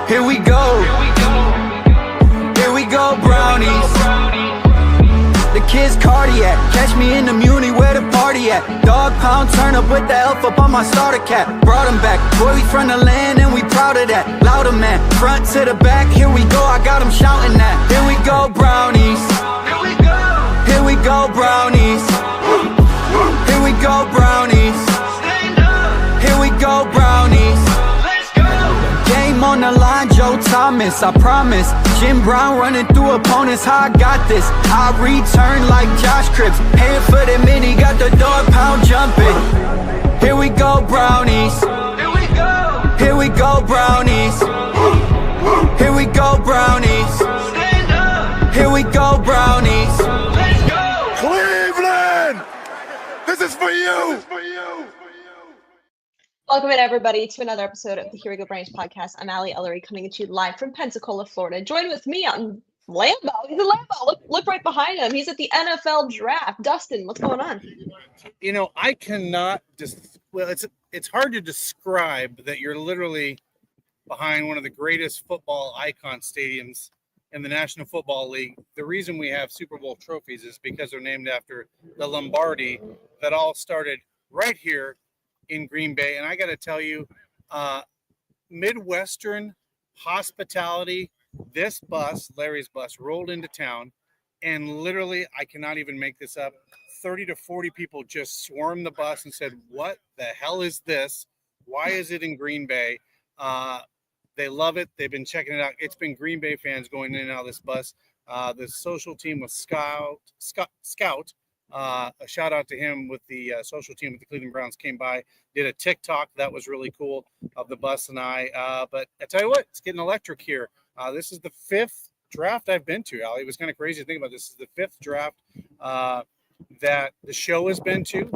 Here we go. Here we go, brownies. The kids cardiac, catch me in the Muni where the party at. Dog pound, turn up with the elf up on my starter cap. Brought him back, boy we from the land and we proud of that. Louder man, front to the back, here we go, I got him shouting that. Here we go, brownies. Here we go. Here we go, brownies. Here we go, brownies. Here we go, brownies. Game on the line, Joe Thomas, I promise. Jim Brown running through opponents, how I got this. I return like Josh Cripps, paying for the mini, got the dog pound jumping. Here we go, brownies. Here we go. Here we go, brownies. Here we go, brownies. Stand up. Here we go, brownies. Let's go. Cleveland, this is for you. Welcome in, everybody, to another episode of the Here We Go Brownies podcast. I'm Allie Ellery, coming at you live from Pensacola, Florida. Joined with me on Lambeau. He's a Lambeau. Look right behind him. He's at the NFL draft. Dustin, what's going on? You know, I cannot just. Well, it's hard to describe that you're literally behind one of the greatest football icon stadiums in the National Football League. The reason we have Super Bowl trophies is because they're named after the Lombardi that all started right here in Green Bay. And I got to tell you, Midwestern hospitality, this bus, Larry's bus, rolled into town, and literally, I cannot even make this up, 30 to 40 people just swarmed the bus and said, what the hell is this? Why is it in Green Bay? They love it. They've been checking it out. It's been Green Bay fans going in and out of this bus. The social team with Scout, a shout out to him with the social team with the Cleveland Browns, came by, did a TikTok. That was really cool of the bus and I. But I tell you what, it's getting electric here. This is the fifth draft I've been to, Allie. It was kind of crazy to think about. This is the fifth draft that the show has been to.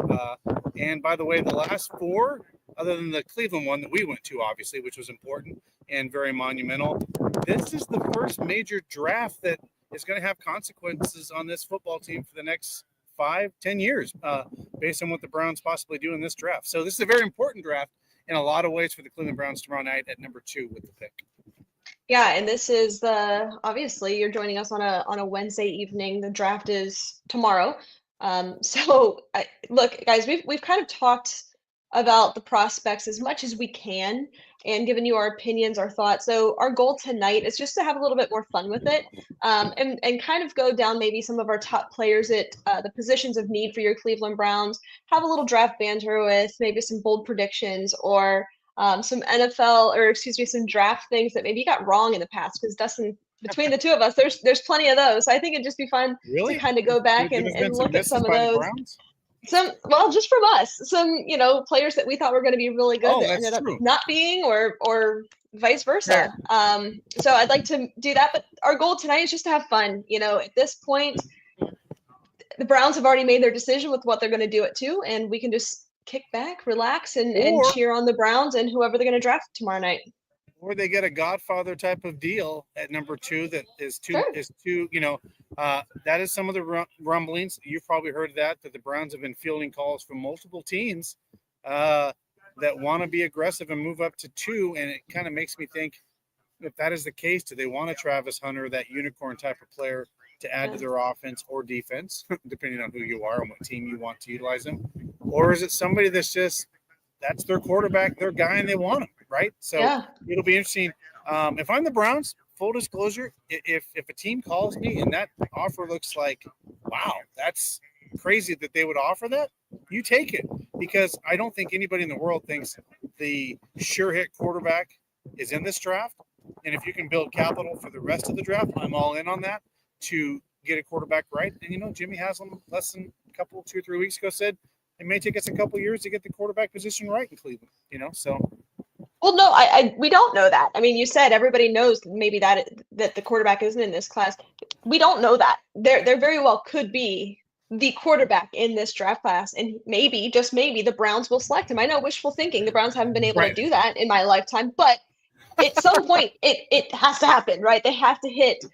And by the way, the last four, other than the Cleveland one that we went to, obviously, which was important and very monumental, this is the first major draft that is going to have consequences on this football team for the next 5-10 years, based on what the Browns possibly do in this draft. So this is a very important draft in a lot of ways for the Cleveland Browns tomorrow night at number 2 with the pick. Yeah, and this is obviously you're joining us on a Wednesday evening. The draft is tomorrow. Look, guys, we've kind of talked about the prospects as much as we can and given you our opinions, our thoughts. So our goal tonight is just to have a little bit more fun with it, and kind of go down maybe some of our top players at the positions of need for your Cleveland Browns, have a little draft banter with maybe some bold predictions or some some draft things that maybe you got wrong in the past. Because Dustin, between the two of us, there's plenty of those. So I think it'd just be fun to kind of go back and look at some of those. Just from us, some players that we thought were going to be really good that ended up not being, or vice versa. Yeah. So I'd like to do that, but our goal tonight is just to have fun. At this point, the Browns have already made their decision with what they're going to do at 2, and we can just kick back, relax, and cheer on the Browns and whoever they're going to draft tomorrow night. Or they get a Godfather type of deal at number 2 that is two. That is some of the rumblings. You've probably heard that the Browns have been fielding calls from multiple teams that want to be aggressive and move up to 2. And it kind of makes me think, if that is the case, do they want a Travis Hunter, that unicorn type of player, to add to their offense or defense, depending on who you are and what team you want to utilize them? Or is it somebody that's their quarterback, their guy, and they want him, right? So It'll be interesting. If I'm the Browns, full disclosure, if a team calls me and that offer looks like, wow, that's crazy that they would offer that, you take it, because I don't think anybody in the world thinks the sure hit quarterback is in this draft. And if you can build capital for the rest of the draft, I'm all in on that to get a quarterback right. And, Jimmy Haslam, less than 2 or 3 weeks ago, said it may take us a couple years to get the quarterback position right in Cleveland, so. Well, no, we don't know that. I mean, you said everybody knows maybe that the quarterback isn't in this class. We don't know that. There very well could be the quarterback in this draft class, and maybe, just maybe, the Browns will select him. I know, wishful thinking. The Browns haven't been able to do that in my lifetime, but at some point it has to happen, right? They have to hit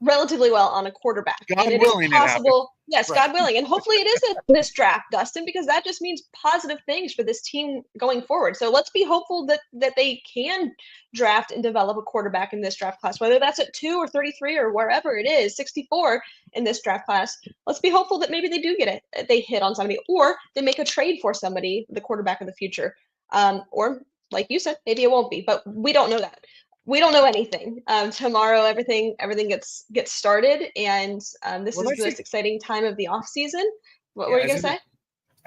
relatively well on a quarterback. God and it willing, is it happens. possible. Yes, Right. God willing. And hopefully it is in this draft, Dustin, because that just means positive things for this team going forward. So let's be hopeful that they can draft and develop a quarterback in this draft class, whether that's at 2 or 33 or wherever it is, 64 in this draft class. Let's be hopeful that maybe they do get it. They hit on somebody, or they make a trade for somebody, the quarterback of the future. Or like you said, maybe it won't be, but we don't know that. We don't know anything. Tomorrow, everything gets started, and this Well, is that's the most the, exciting time of the off season. What were yeah, you gonna say?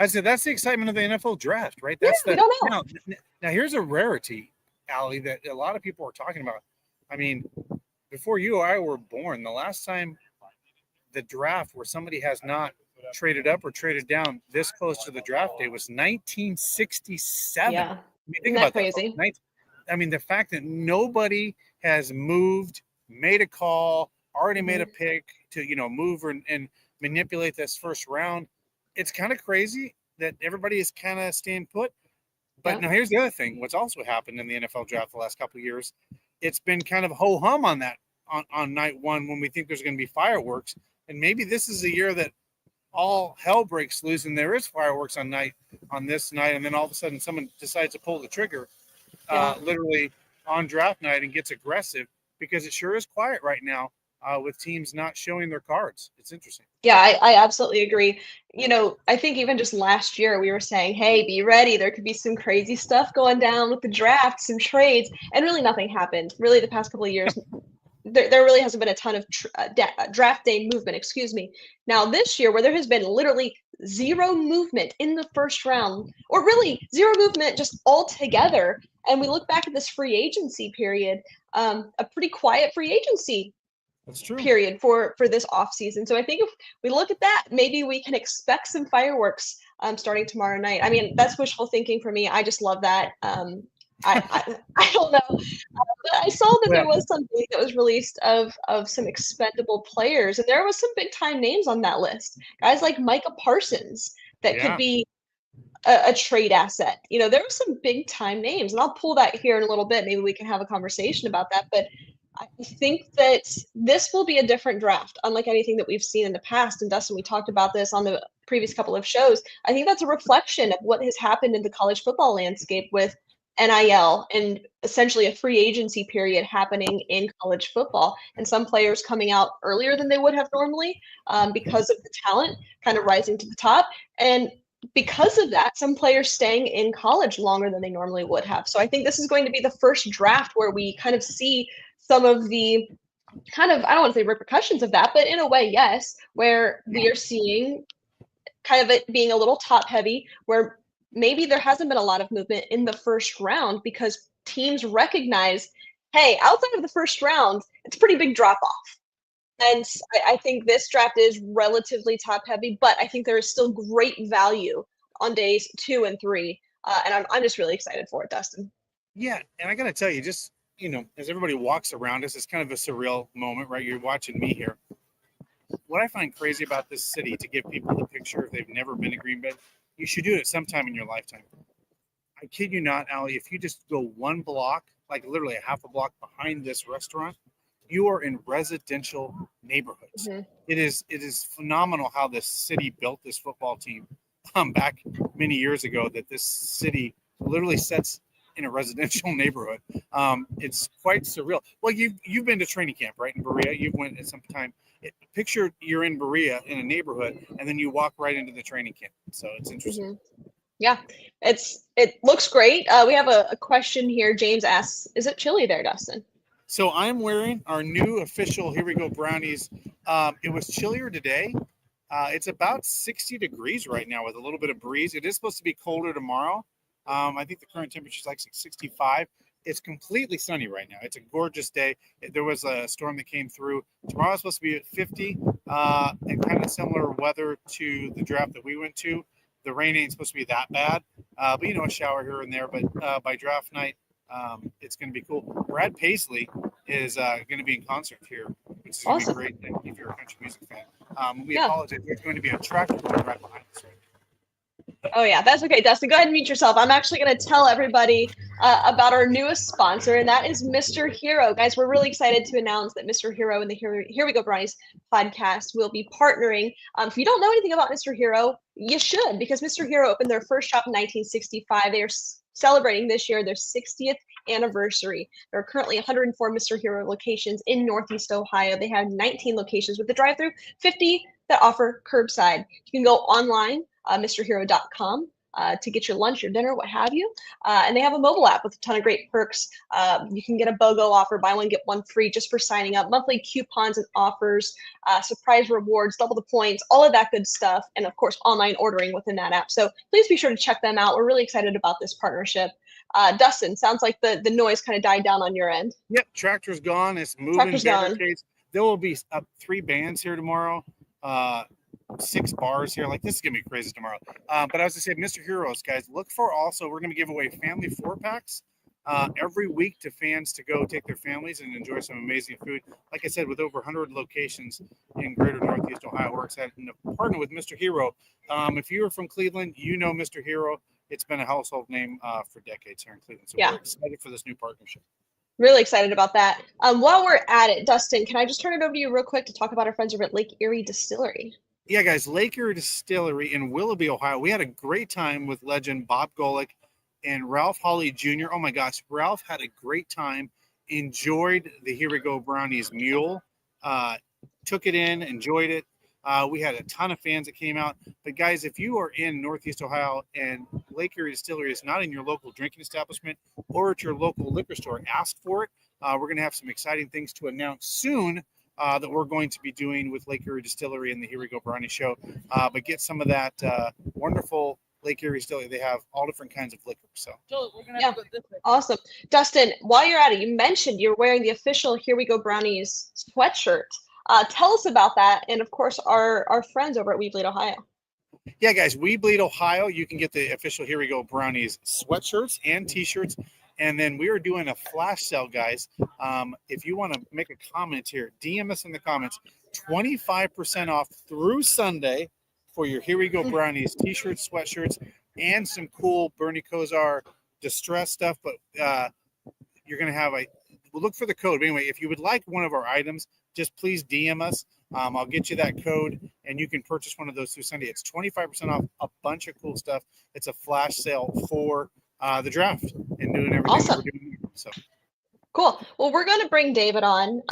I said that's the excitement of the NFL draft, right? Yeah, That's we the don't know. now here's a rarity, Allie, that a lot of people are talking about. I mean, before you or I were born, the last time the draft where somebody has not traded up or traded down this close to the draft day was 1967. Yeah, I mean, isn't think that about that, folks. crazy? I mean, the fact that nobody has moved, made a call, already made a Mhm. pick to, move and manipulate this first round. It's kind of crazy that everybody is kind of staying put. But Yeah, now here's the other thing. What's also happened in the NFL draft the last couple of years, it's been kind of ho hum on that on night one when we think there's going to be fireworks. And maybe this is a year that all hell breaks loose and there is fireworks on this night, and then all of a sudden someone decides to pull the trigger yeah. literally on draft night and gets aggressive, because it sure is quiet right now with teams not showing their cards. It's interesting. Yeah, I absolutely agree. I think even just last year we were saying, hey, be ready. There could be some crazy stuff going down with the draft, some trades, and really nothing happened. Really, the past couple of years, there really hasn't been a ton of draft day movement, excuse me. Now, this year, where there has been literally zero movement in the first round, or really zero movement just altogether, and we look back at this free agency period, a pretty quiet free agency That's true. period for this off season. So I think if we look at that, maybe we can expect some fireworks starting tomorrow night. I mean, that's wishful thinking for me. I just love that. I don't know. But I saw that Well, there was something that was released of some expendable players, and there was some big time names on that list. Guys like Micah Parsons that could yeah. be a trade asset. There were some big time names, and I'll pull that here in a little bit. Maybe we can have a conversation about that. But I think that this will be a different draft, unlike anything that we've seen in the past. And Dustin, we talked about this on the previous couple of shows. I think that's a reflection of what has happened in the college football landscape with NIL and essentially a free agency period happening in college football, and some players coming out earlier than they would have normally because of the talent kind of rising to the top. And because of that, some players staying in college longer than they normally would have. So I think this is going to be the first draft where we kind of see some of the kind of, I don't want to say repercussions of that, but in a way, yes, where we are seeing kind of it being a little top heavy, where maybe there hasn't been a lot of movement in the first round because teams recognize, hey, outside of the first round, it's a pretty big drop off. And I think this draft is relatively top heavy, but I think there is still great value on days 2 and 3. And I'm just really excited for it, Dustin. Yeah, and I got to tell you, just as everybody walks around us, it's kind of a surreal moment, right? You're watching me here. What I find crazy about this city, to give people the picture if they've never been to Green Bay, you should do it sometime in your lifetime. I kid you not, Allie, if you just go one block, like literally a half a block behind this restaurant, you are in residential neighborhoods. Mm-hmm. It is phenomenal how this city built this football team back many years ago, that this city literally sets in a residential neighborhood. It's quite surreal. Well, you've been to training camp, right, in Berea? You've went at some time. Picture you're in Berea in a neighborhood, and then you walk right into the training camp. So it's interesting. Mm-hmm. Yeah, it looks great. We have a question here. James asks, "Is it chilly there, Dustin?" So I'm wearing our new official Here We Go Brownies. It was chillier today. It's about 60 degrees right now with a little bit of breeze. It is supposed to be colder tomorrow. I think the current temperature is like 65. It's completely sunny right now. It's a gorgeous day. There was a storm that came through. Tomorrow's supposed to be at 50, and kind of similar weather to the draft that we went to. The rain ain't supposed to be that bad, but a shower here and there. But by draft night, it's going to be cool. Brad Paisley is going to be in concert here, which is going to Awesome. be great if you're a country music fan. We apologize. There's going to be a tractor going right behind us right now. Oh yeah, that's okay, Dustin. Go ahead and mute yourself. I'm actually going to tell everybody about our newest sponsor, and that is Mr. Hero. Guys, we're really excited to announce that Mr. Hero and the Here We Go Brownies podcast will be partnering. If you don't know anything about Mr. Hero, you should, because Mr. Hero opened their first shop in 1965. They are celebrating this year their 60th anniversary. There are currently 104 Mr. Hero locations in Northeast Ohio. They have 19 locations with the drive-through, 50 that offer curbside. You can go online, mrhero.com, to get your lunch, your dinner, what have you. And they have a mobile app with a ton of great perks. You can get a BOGO offer, buy one, get one free just for signing up, monthly coupons and offers, surprise rewards, double the points, all of that good stuff. And of course, online ordering within that app. So please be sure to check them out. We're really excited about this partnership. Dustin, sounds like the noise kind of died down on your end. Yep, tractor's gone. It's moving. Tractor's gone. There will be 3 bands here tomorrow. 6 bars here. Like, this is gonna be crazy tomorrow. But as I said, Mr. Heroes, guys, look for also, we're gonna give away family 4-packs every week to fans to go take their families and enjoy some amazing food. Like I said, with over 100 locations in greater Northeast Ohio, we're excited to partner with Mr. Hero. If you are from Cleveland, you know Mr. Hero. It's been a household name for decades here in Cleveland. So we're excited for this new partnership. Really excited about that. While we're at it, Dustin, can I just turn it over to you real quick to talk about our friends over at Lake Erie Distillery? Yeah, guys, Lake Erie Distillery in Willoughby, Ohio. We had a great time with legend Bob Golick and Ralph Hawley Jr. Oh my gosh, Ralph had a great time, enjoyed the Here We Go Brownies mule, took it in, enjoyed it. We had a ton of fans that came out. But guys, if you are in Northeast Ohio and Lake Erie Distillery is not in your local drinking establishment or at your local liquor store, ask for it. We're going to have some exciting things to announce soon that we're going to be doing with Lake Erie Distillery and the Here We Go Brownie Show. But get some of that wonderful Lake Erie Distillery. They have all different kinds of liquor. So we're gonna have to go this way. Awesome. Dustin, while you're at it, you mentioned you're wearing the official Here We Go Brownies sweatshirt. Tell us about that, and of course, our friends over at We Bleed Ohio. Yeah, guys, We Bleed Ohio. You can get the official Here We Go Brownies sweatshirts and T-shirts. And then we are doing a flash sale, guys. If you want to make a comment here, DM us in the comments. 25% off through Sunday for your Here We Go Brownies T-shirts, sweatshirts, and some cool Bernie Kosar distress stuff. But you're going to have we'll look for the code. But anyway, if you would like one of our items, just please DM us. I'll get you that code, and you can purchase one of those through Sunday. It's 25% off a bunch of cool stuff. It's a flash sale for the draft and doing everything awesome. we're doing. So cool. Well, we're going to bring David on.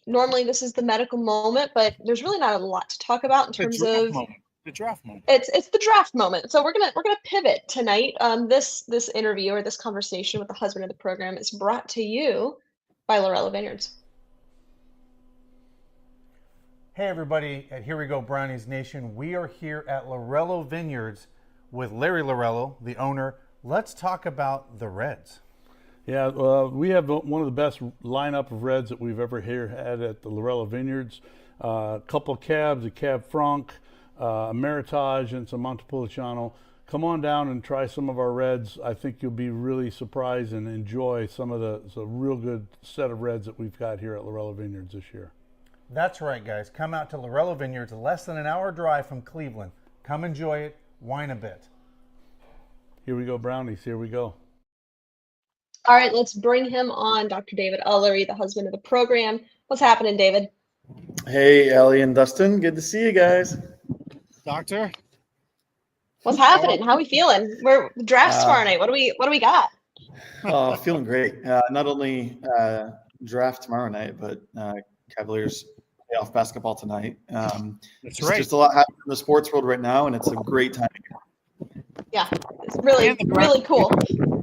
Normally this is the medical moment, but there's really not a lot to talk about in terms of the draft moment. It's the draft moment. So we're gonna pivot tonight. This interview or this conversation with the husband of the program is brought to you by Lorello Vineyards. Hey everybody at Here We Go Brownies Nation. We are here at Lorello Vineyards with Larry Lorello, the owner. Let's talk about the Reds. Yeah, we have one of the best lineup of Reds that we've ever had at the Lorello Vineyards. A couple of cabs, a Cab Franc, a Meritage, and some Montepulciano. Come on down and try some of our Reds. I think you'll be really surprised and enjoy some of the real good set of Reds that we've got here at Lorello Vineyards this year. That's right, guys. Come out to Lorello Vineyards, less than an hour drive from Cleveland. Come enjoy it, wine a bit. Here we go, Brownies. Here we go. All right, let's bring him on, Dr. David Ullery, the husband of the program. What's happening, David? Hey, Ellie and Dustin. Good to see you guys. Doctor, what's happening? How are we feeling? We're the draft's tomorrow night. What do we got? Feeling great. Not only draft tomorrow night, but Cavaliers playoff basketball tonight. That's right. Just a lot happening in the sports world right now, and it's a great time. Yeah, it's really cool.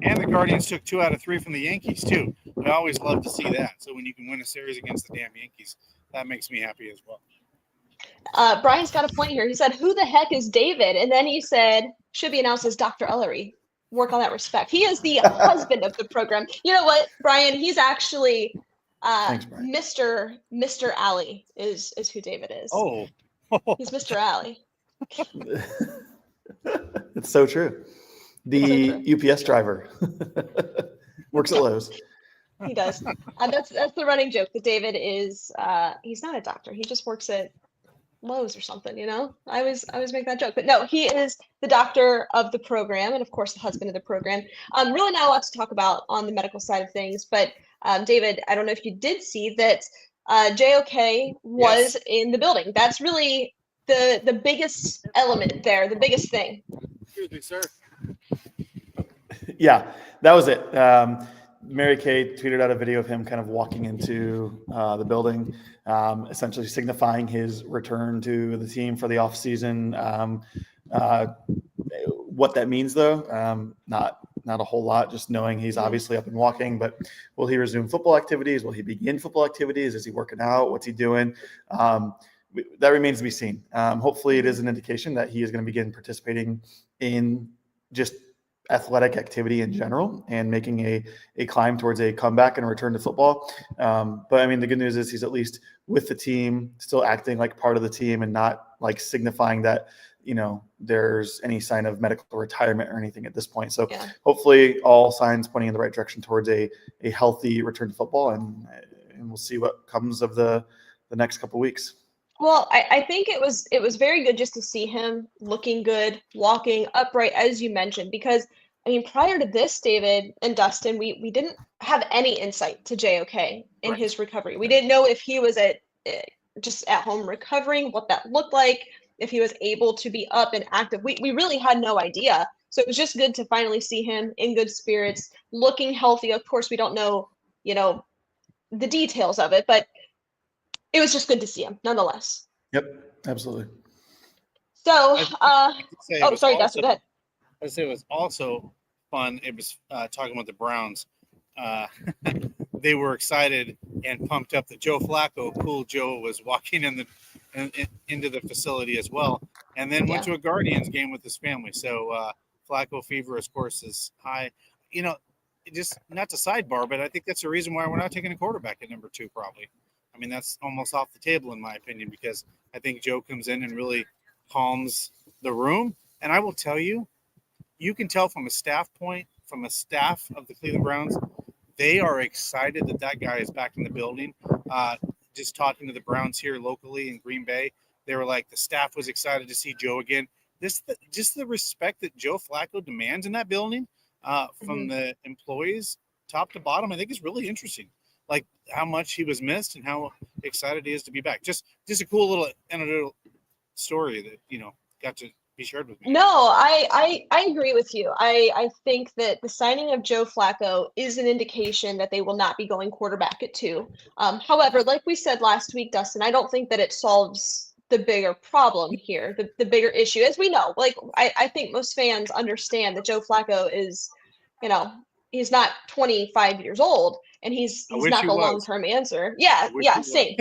And the Guardians took 2 out of 3 from the Yankees too. We always love to see that. So when you can win a series against the damn Yankees, that makes me happy as well. Brian's got a point here. He said, "Who the heck is David?" And then he said, "Should be announced as Dr. Ullery." Work on that respect. He is the husband of the program. You know what, Brian? He's actually Thanks, Brian. Mr. Alley is who David is. Oh, he's Mr. Alley. It's so true. The UPS driver works at Lowe's. He does. That's the running joke that David is. He's not a doctor. He just works at Lowe's or something, you know? I always make that joke. But no, he is the doctor of the program and of course the husband of the program. Really not a lot to talk about on the medical side of things, but David, I don't know if you did see that JOK was in the building. That's really the biggest element there, the biggest thing. Excuse me, sir. Yeah, that was it. Mary Kay tweeted out a video of him kind of walking into the building, essentially signifying his return to the team for the offseason. What that means, though, not a whole lot, just knowing he's obviously up and walking. But will he resume football activities? Will he begin football activities? Is he working out? What's he doing? That remains to be seen. Hopefully, it is an indication that he is going to begin participating in just athletic activity in general and making a climb towards a comeback and a return to football. But I mean, the good news is he's at least with the team, still acting like part of the team and not like signifying that, you know, there's any sign of medical retirement or anything at this point. So hopefully all signs pointing in the right direction towards a healthy return to football, and we'll see what comes of the next couple of weeks. Well, I think it was very good just to see him looking good, walking upright, as you mentioned, because I mean, prior to this, David and Dustin, we didn't have any insight to JOK in his recovery. We didn't know if he was just at home recovering, what that looked like, if he was able to be up and active. We really had no idea. So it was just good to finally see him in good spirits, looking healthy. Of course, we don't know, you know, the details of it, but it was just good to see him nonetheless. Yep, absolutely. So, sorry, Dustin, go ahead. I'd say it was also fun. It was talking about the Browns. They were excited and pumped up that Joe Flacco, cool Joe, was walking into the facility as well, and then went to a Guardians game with his family. So Flacco fever, of course, is high. You know, just not to sidebar, but I think that's the reason why we're not taking a quarterback at number 2, probably. I mean, that's almost off the table in my opinion, because I think Joe comes in and really calms the room. And I will tell you, you can tell from a staff of the Cleveland Browns, they are excited that guy is back in the building. Just talking to the Browns here locally in Green Bay, they were like, the staff was excited to see Joe again. Just the respect that Joe Flacco demands in that building from the employees, top to bottom, I think is really interesting. Like how much he was missed and how excited he is to be back. Just a cool little anecdotal story that, you know, got to be shared with me. No, I agree with you. I think that the signing of Joe Flacco is an indication that they will not be going quarterback at 2. However, like we said last week, Dustin, I don't think that it solves the bigger problem here, the bigger issue. As we know, like I think most fans understand that Joe Flacco is, you know, he's not 25 years old and he's not the long-term answer. Yeah, same.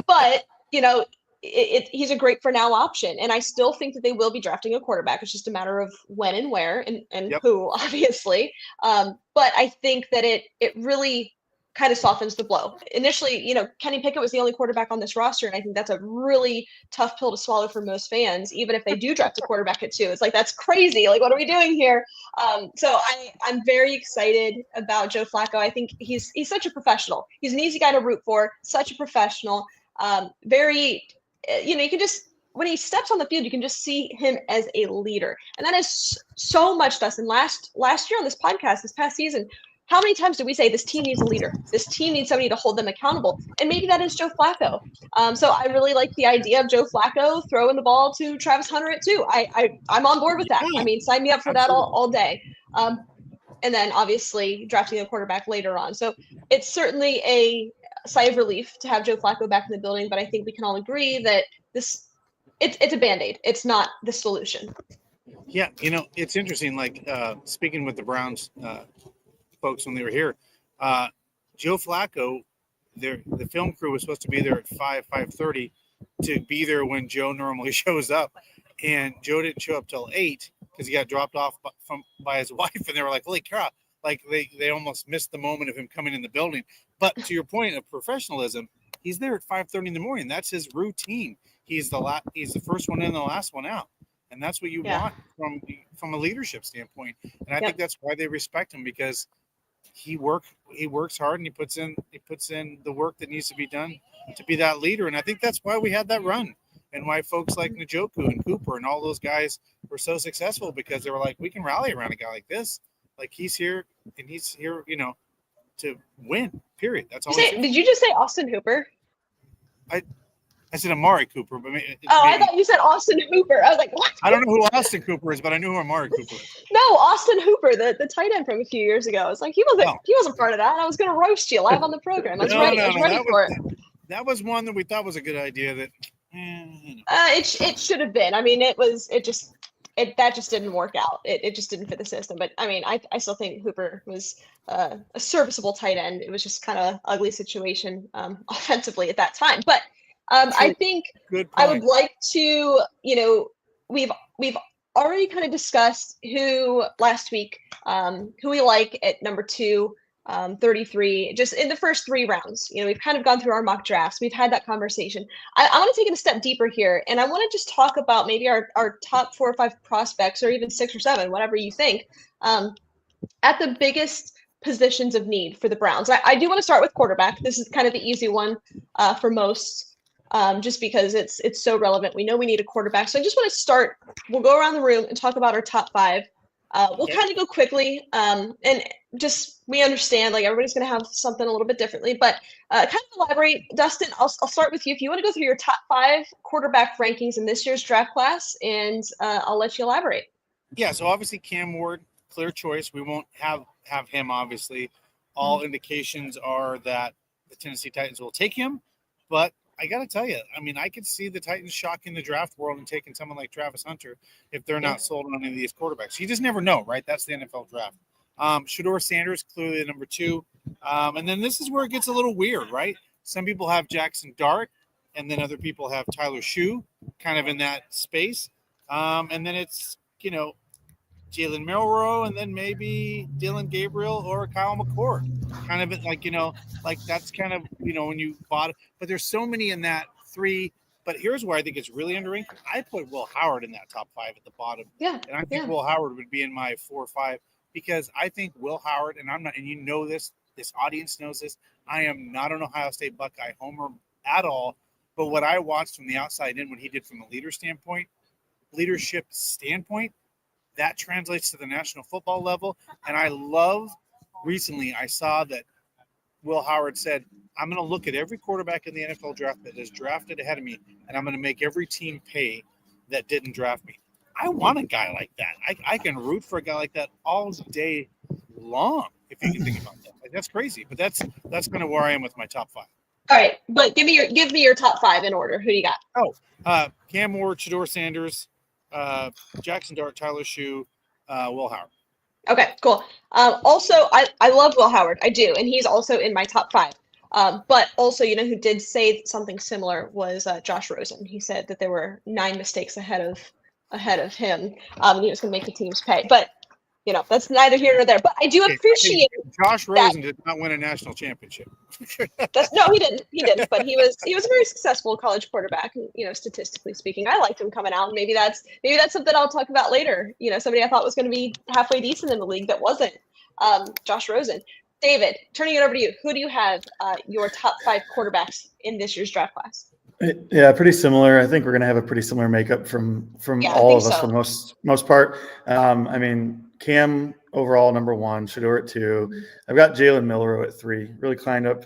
But you know, he's a great for now option, and I still think that they will be drafting a quarterback. It's just a matter of when and where and who, obviously. But I think that it really kind of softens the blow. Initially, you know, Kenny Pickett was the only quarterback on this roster, and I think that's a really tough pill to swallow for most fans, even if they do draft a quarterback at 2. It's like, that's crazy. Like, what are we doing here? So I'm very excited about Joe Flacco. I think he's such a professional. He's an easy guy to root for, such a professional, very, you know, you can just, when he steps on the field, you can just see him as a leader. And that is so much, Dustin. Last year on this podcast, this past season, how many times did we say this team needs a leader? This team needs somebody to hold them accountable. And maybe that is Joe Flacco. So I really like the idea of Joe Flacco throwing the ball to Travis Hunter at 2. I'm on board with that. I mean, sign me up for that all day. And then obviously drafting a quarterback later on. So it's certainly a sigh of relief to have Joe Flacco back in the building, but I think we can all agree that it's a Band-Aid. It's not the solution. Yeah, you know, it's interesting, like speaking with the Browns folks when they were here, Joe Flacco, the film crew was supposed to be there at 5:30 to be there when Joe normally shows up, and Joe didn't show up till 8 because he got dropped off by his wife, and they were like, holy crap, like they almost missed the moment of him coming in the building. But to your point of professionalism, he's there at 5:30 in the morning. That's his routine. He's the first one in, the last one out, and that's what you want from a leadership standpoint. And I think that's why they respect him, because he works hard and he puts in the work that needs to be done to be that leader. And I think that's why we had that run. and why folks like Njoku and Cooper and all those guys were so successful, because they were like, we can rally around a guy like this. Like, he's here and he's here, to win, period. That's all. Did you just say Austin Hooper? I said Amari Cooper, but maybe, I thought you said Austin Hooper. I was like, what? I don't know who Austin Cooper is, but I knew who Amari Cooper is. No, Austin Hooper, the tight end from a few years ago. I was like, he wasn't part of that. I was going to roast you live on the program. I was ready for it. That was one that we thought was a good idea. That it should have been. I mean, that just didn't work out. It just didn't fit the system. But I mean, I still think Hooper was a serviceable tight end. It was just kind of ugly situation offensively at that time. But I think I would like to, we've already kind of discussed who last week, who we like at number 2, 33, just in the first 3 rounds. We've kind of gone through our mock drafts. We've had that conversation. I want to take it a step deeper here, and I want to just talk about maybe our top 4 or 5 prospects, or even 6 or 7, whatever you think, at the biggest positions of need for the Browns. I do want to start with quarterback. This is kind of the easy one for most. Just because it's so relevant. We know we need a quarterback. So I just want to start. We'll go around the room and talk about our top 5. We'll kind of go quickly. And just, we understand, like, everybody's going to have something a little bit differently. But kind of elaborate. Dustin, I'll start with you. If you want to go through your top 5 quarterback rankings in this year's draft class, and I'll let you elaborate. Yeah, so obviously Cam Ward, clear choice. We won't have him, obviously. All indications are that the Tennessee Titans will take him. But I got to tell you, I mean, I could see the Titans shocking the draft world and taking someone like Travis Hunter if they're not sold on any of these quarterbacks. You just never know, right? That's the NFL draft. Shedeur Sanders, clearly the number 2. And then this is where it gets a little weird, right? Some people have Jackson Dart, and then other people have Tyler Shue, kind of in that space. And then it's, Jalen Milroe, and then maybe Dylan Gabriel or Kyle McCord. Kind of like that's kind of, when you bought it. But there's so many in that 3. But here's where I think it's really underranked. I put Will Howard in that top 5 at the bottom. Yeah. And I think Will Howard would be in my 4 or 5, because I think Will Howard, and I'm not, and this audience knows this, I am not an Ohio State Buckeye homer at all. But what I watched from the outside in, what he did from a leadership standpoint, that translates to the National Football level. And I love, recently I saw that Will Howard said, I'm going to look at every quarterback in the NFL draft that is drafted ahead of me, and I'm going to make every team pay that didn't draft me. I want a guy like that. I can root for a guy like that all day long, if you can think about that. Like, that's crazy, but that's kind of where I am with my top 5. All right, but give me your top 5 in order. Who do you got? Cam Ward, Shedeur Sanders, Jackson Dart, Tyler Shue, Will Howard. Okay, cool. Also, I love Will Howard. I do, and he's also in my top 5. But also, who did say something similar was Josh Rosen. He said that there were 9 mistakes ahead of him. And he was going to make the teams pay. But that's neither here nor there. But I do appreciate Josh Rosen did not win a national championship. No, he didn't. He didn't. But he was a very successful college quarterback. Statistically speaking, I liked him coming out. And maybe that's something I'll talk about later. Somebody I thought was going to be halfway decent in the league that wasn't. Josh Rosen. David, turning it over to you. Who do you have your top 5 quarterbacks in this year's draft class? Yeah, pretty similar. I think we're going to have a pretty similar makeup from all of us for the most part. I mean, Cam overall number 1, Shedeur at 2. I've got Jalen Milroe at 3. Really climbed up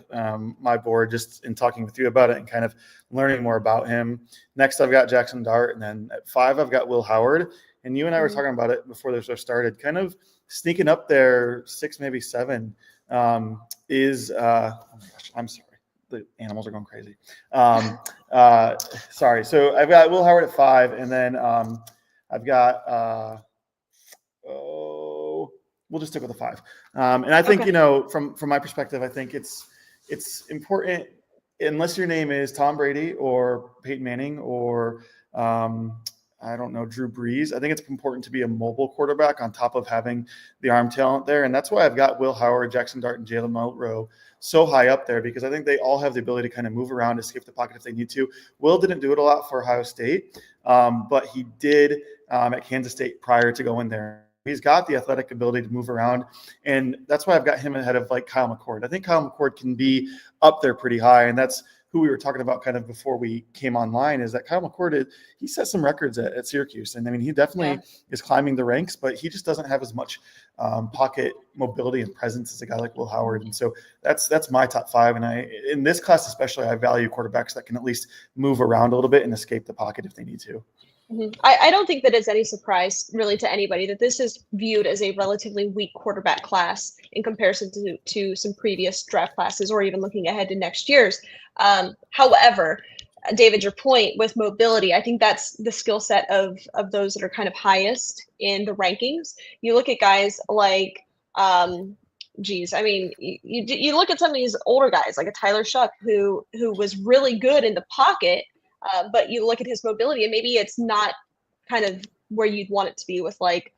my board just in talking with you about it and kind of learning more about him. Next, I've got Jackson Dart, and then at 5, I've got Will Howard. And you and I were talking about it before this started. Kind of sneaking up there, 6, maybe 7. Is oh my gosh, I'm sorry. The animals are going crazy. Sorry. So I've got Will Howard at 5, and then I've got we'll just stick with the 5. And I think from my perspective, I think it's important, unless your name is Tom Brady or Peyton Manning or I don't know, Drew Brees. I think it's important to be a mobile quarterback on top of having the arm talent there. And that's why I've got Will Howard, Jackson Dart, and Jalen Milroe so high up there, because I think they all have the ability to kind of move around, escape the pocket if they need to. Will didn't do it a lot for Ohio State, but he did at Kansas State prior to going there. He's got the athletic ability to move around, and that's why I've got him ahead of like Kyle McCord. I think Kyle McCord can be up there pretty high, and that's who we were talking about kind of before we came online, is that Kyle McCord, he set some records at Syracuse. And I mean, he definitely is climbing the ranks, but he just doesn't have as much pocket mobility and presence as a guy like Will Howard. And so that's my top 5. And in this class especially, I value quarterbacks that can at least move around a little bit and escape the pocket if they need to. I don't think that it's any surprise really to anybody that this is viewed as a relatively weak quarterback class in comparison to some previous draft classes, or even looking ahead to next year's. However, David, your point with mobility, I think that's the skill set of those that are kind of highest in the rankings. You look at guys like, I mean, you look at some of these older guys like a Tyler Shuck who was really good in the pocket. But you look at his mobility and maybe it's not kind of where you'd want it to be with like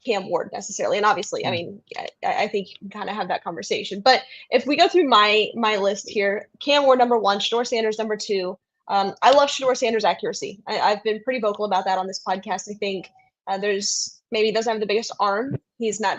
Cam Ward necessarily. And obviously, I mean, I think you can kind of have that conversation. But if we go through my list here, Cam Ward number 1, Shedeur Sanders number 2. I love Shedeur Sanders' accuracy. I've been pretty vocal about that on this podcast. I think he doesn't have the biggest arm. He's not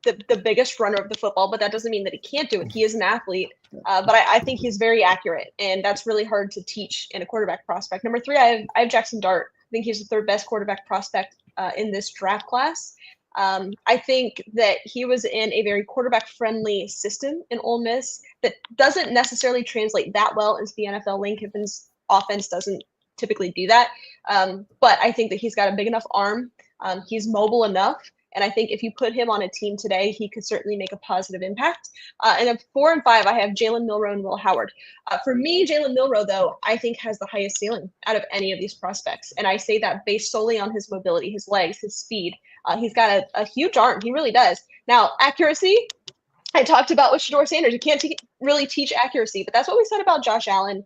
the biggest runner of the football, but that doesn't mean that he can't do it. He is an athlete, but I think he's very accurate, and that's really hard to teach in a quarterback prospect. Number 3, I have Jackson Dart. I think he's the 3rd best quarterback prospect in this draft class. I think that he was in a very quarterback-friendly system in Ole Miss that doesn't necessarily translate that well into the NFL. Lane Kiffin's offense doesn't typically do that, but I think that he's got a big enough arm. He's mobile enough. And I think if you put him on a team today, he could certainly make a positive impact. And then 4 and 5, I have Jalen Milroe and Will Howard. For me, Jalen Milroe, though, I think has the highest ceiling out of any of these prospects. And I say that based solely on his mobility, his legs, his speed. He's got a huge arm. He really does. Now, accuracy, I talked about with Shedeur Sanders. You can't really teach accuracy. But that's what we said about Josh Allen,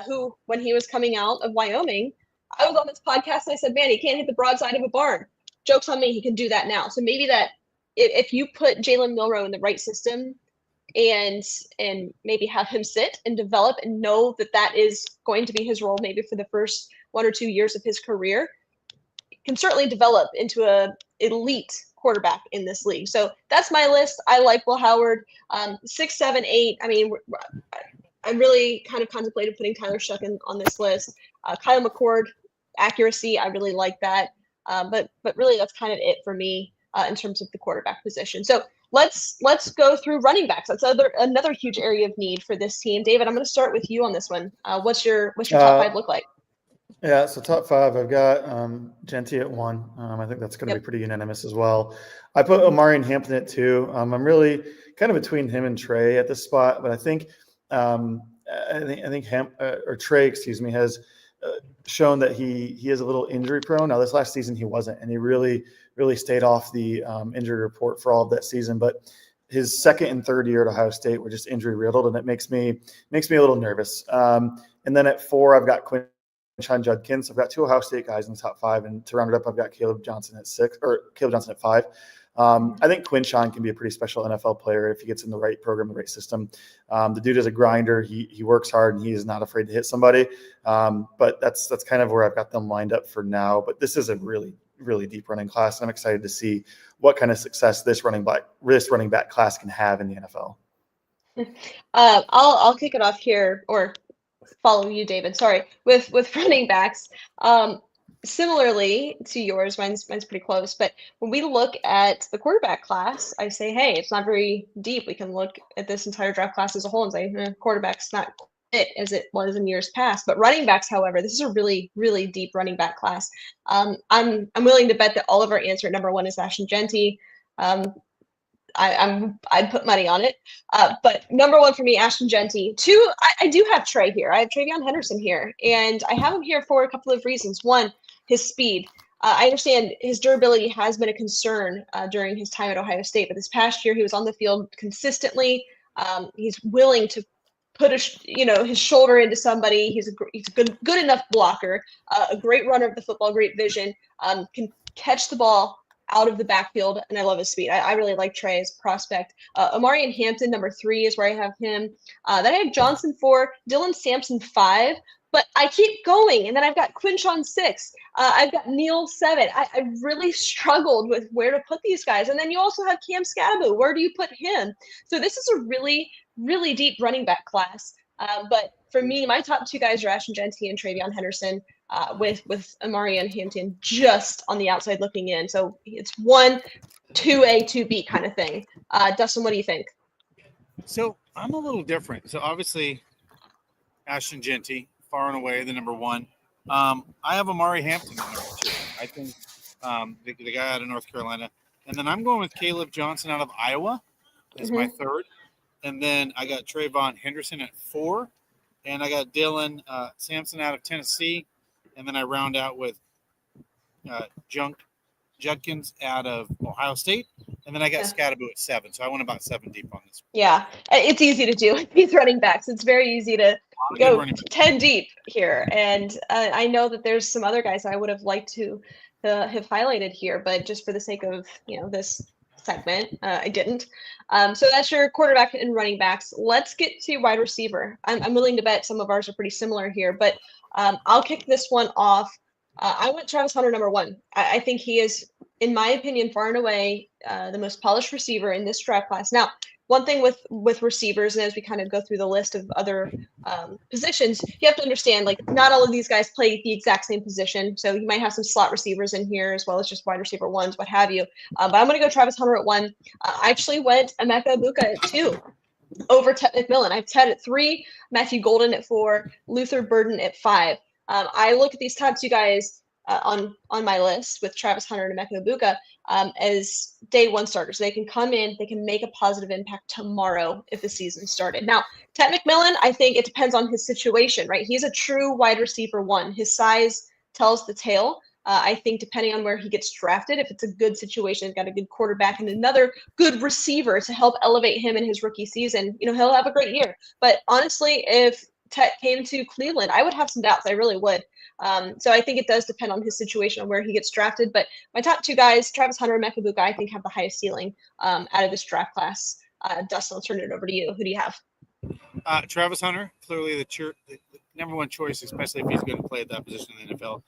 who, when he was coming out of Wyoming, I was on this podcast and I said, man, he can't hit the broadside of a barn. Joke's on me, he can do that now. So maybe that if you put Jalen Milroe in the right system and maybe have him sit and develop and know that is going to be his role maybe for the first 1 or 2 years of his career, can certainly develop into a elite quarterback in this league. So that's my list. I like Will Howard. 6, 7, 8. I mean, I really kind of contemplated putting Tyler Shuck on this list. Kyle McCord, accuracy, I really like that. But really, that's kind of it for me in terms of the quarterback position. So let's go through running backs. That's another huge area of need for this team. David, I'm going to start with you on this one. What's your top 5 look like? Yeah, so top 5, I've got Genty at 1. I think that's going to be pretty unanimous as well. I put Omarion Hampton at 2. I'm really kind of between him and Trey at this spot, but I think Trey, has shown that he is a little injury prone. Now, this last season he wasn't, and he really stayed off the injury report for all of that season. But his 2nd and 3rd year at Ohio State were just injury riddled, and it makes me a little nervous. And then at 4, I've got Quinshon Judkins. I've got 2 Ohio State guys in the top 5, and to round it up, I've got Caleb Johnson at 5. I think Quinshon can be a pretty special NFL player if he gets in the right program, the right system. The dude is a grinder. He works hard, and he is not afraid to hit somebody. But that's kind of where I've got them lined up for now. But this is a really, really deep running class, and I'm excited to see what kind of success this running back class can have in the NFL. I'll kick it off here, or follow you, David. Sorry, with running backs. Similarly to yours, mine's pretty close. But when we look at the quarterback class, I say, hey, it's not very deep. We can look at this entire draft class as a whole and say, quarterback's not it as it was in years past. But running backs, however, this is a really, really deep running back class. I'm willing to bet that all of our answer at number 1 is Ashton Genty. I'd put money on it. But number 1 for me, Ashton Genty. 2, I do have Trey here. I have Travion Henderson here, and I have him here for a couple of reasons. 1, his speed. I understand his durability has been a concern during his time at Ohio State, but this past year he was on the field consistently. He's willing to put his shoulder into somebody. He's a good enough blocker, a great runner of the football, great vision, can catch the ball out of the backfield, and I love his speed. I really like Trey as a prospect. Omarion Hampton, number 3, is where I have him. Then I have Johnson 4, Dylan Sampson 5, but I keep going, and then I've got Quinshon 6. I've got Neal 7. I really struggled with where to put these guys. And then you also have Cam Scadaboo. Where do you put him? So this is a really, really deep running back class. But for me, my top two guys are Ashton Genty and Travion Henderson, with Amari and Hampton just on the outside looking in. So it's 1, 2A, 2B kind of thing. Dustin, what do you think? So I'm a little different. So obviously, Ashton Genty, far and away the number one. I have Amari Hampton at number 2. I think the guy out of North Carolina. And then I'm going with Caleb Johnson out of Iowa as my third. And then I got Trayvon Henderson at 4. And I got Dylan Sampson out of Tennessee. And then I round out with Judkins out of Ohio State. And then I got Scatterbo at 7. So I went about 7 deep on this one. Yeah, it's easy to do with these running backs. It's very easy to go 10 deep here. And I know that there's some other guys I would have liked to have highlighted here, but just for the sake of, this segment, I didn't. So that's your quarterback and running backs. Let's get to wide receiver. I'm willing to bet some of ours are pretty similar here, but I'll kick this one off. I went Travis Hunter number 1. I think he is, in my opinion, far and away the most polished receiver in this draft class. Now, one thing with receivers, and as we kind of go through the list of other positions, you have to understand, like, not all of these guys play the exact same position. So you might have some slot receivers in here as well as just wide receiver 1s, what have you. But I'm going to go Travis Hunter at 1. I actually went Emeka Egbuka at 2 over Ted McMillan. I have Ted at 3, Matthew Golden at 4, Luther Burden at 5. I look at these top 2 guys on my list with Travis Hunter and Emeka Egbuka as day 1 starters. They can come in, they can make a positive impact tomorrow if the season started. Now, Ted McMillan, I think it depends on his situation, right? He's a true wide receiver 1. His size tells the tale. I think depending on where he gets drafted, if it's a good situation, got a good quarterback and another good receiver to help elevate him in his rookie season, he'll have a great year. But honestly, if Ted came to Cleveland, I would have some doubts. I really would. So I think it does depend on his situation on where he gets drafted. But my top 2 guys, Travis Hunter and Emeka Egbuka, I think have the highest ceiling out of this draft class. Dustin, I'll turn it over to you. Who do you have? Travis Hunter, clearly the number 1 choice, especially if he's going to play at that position in the NFL.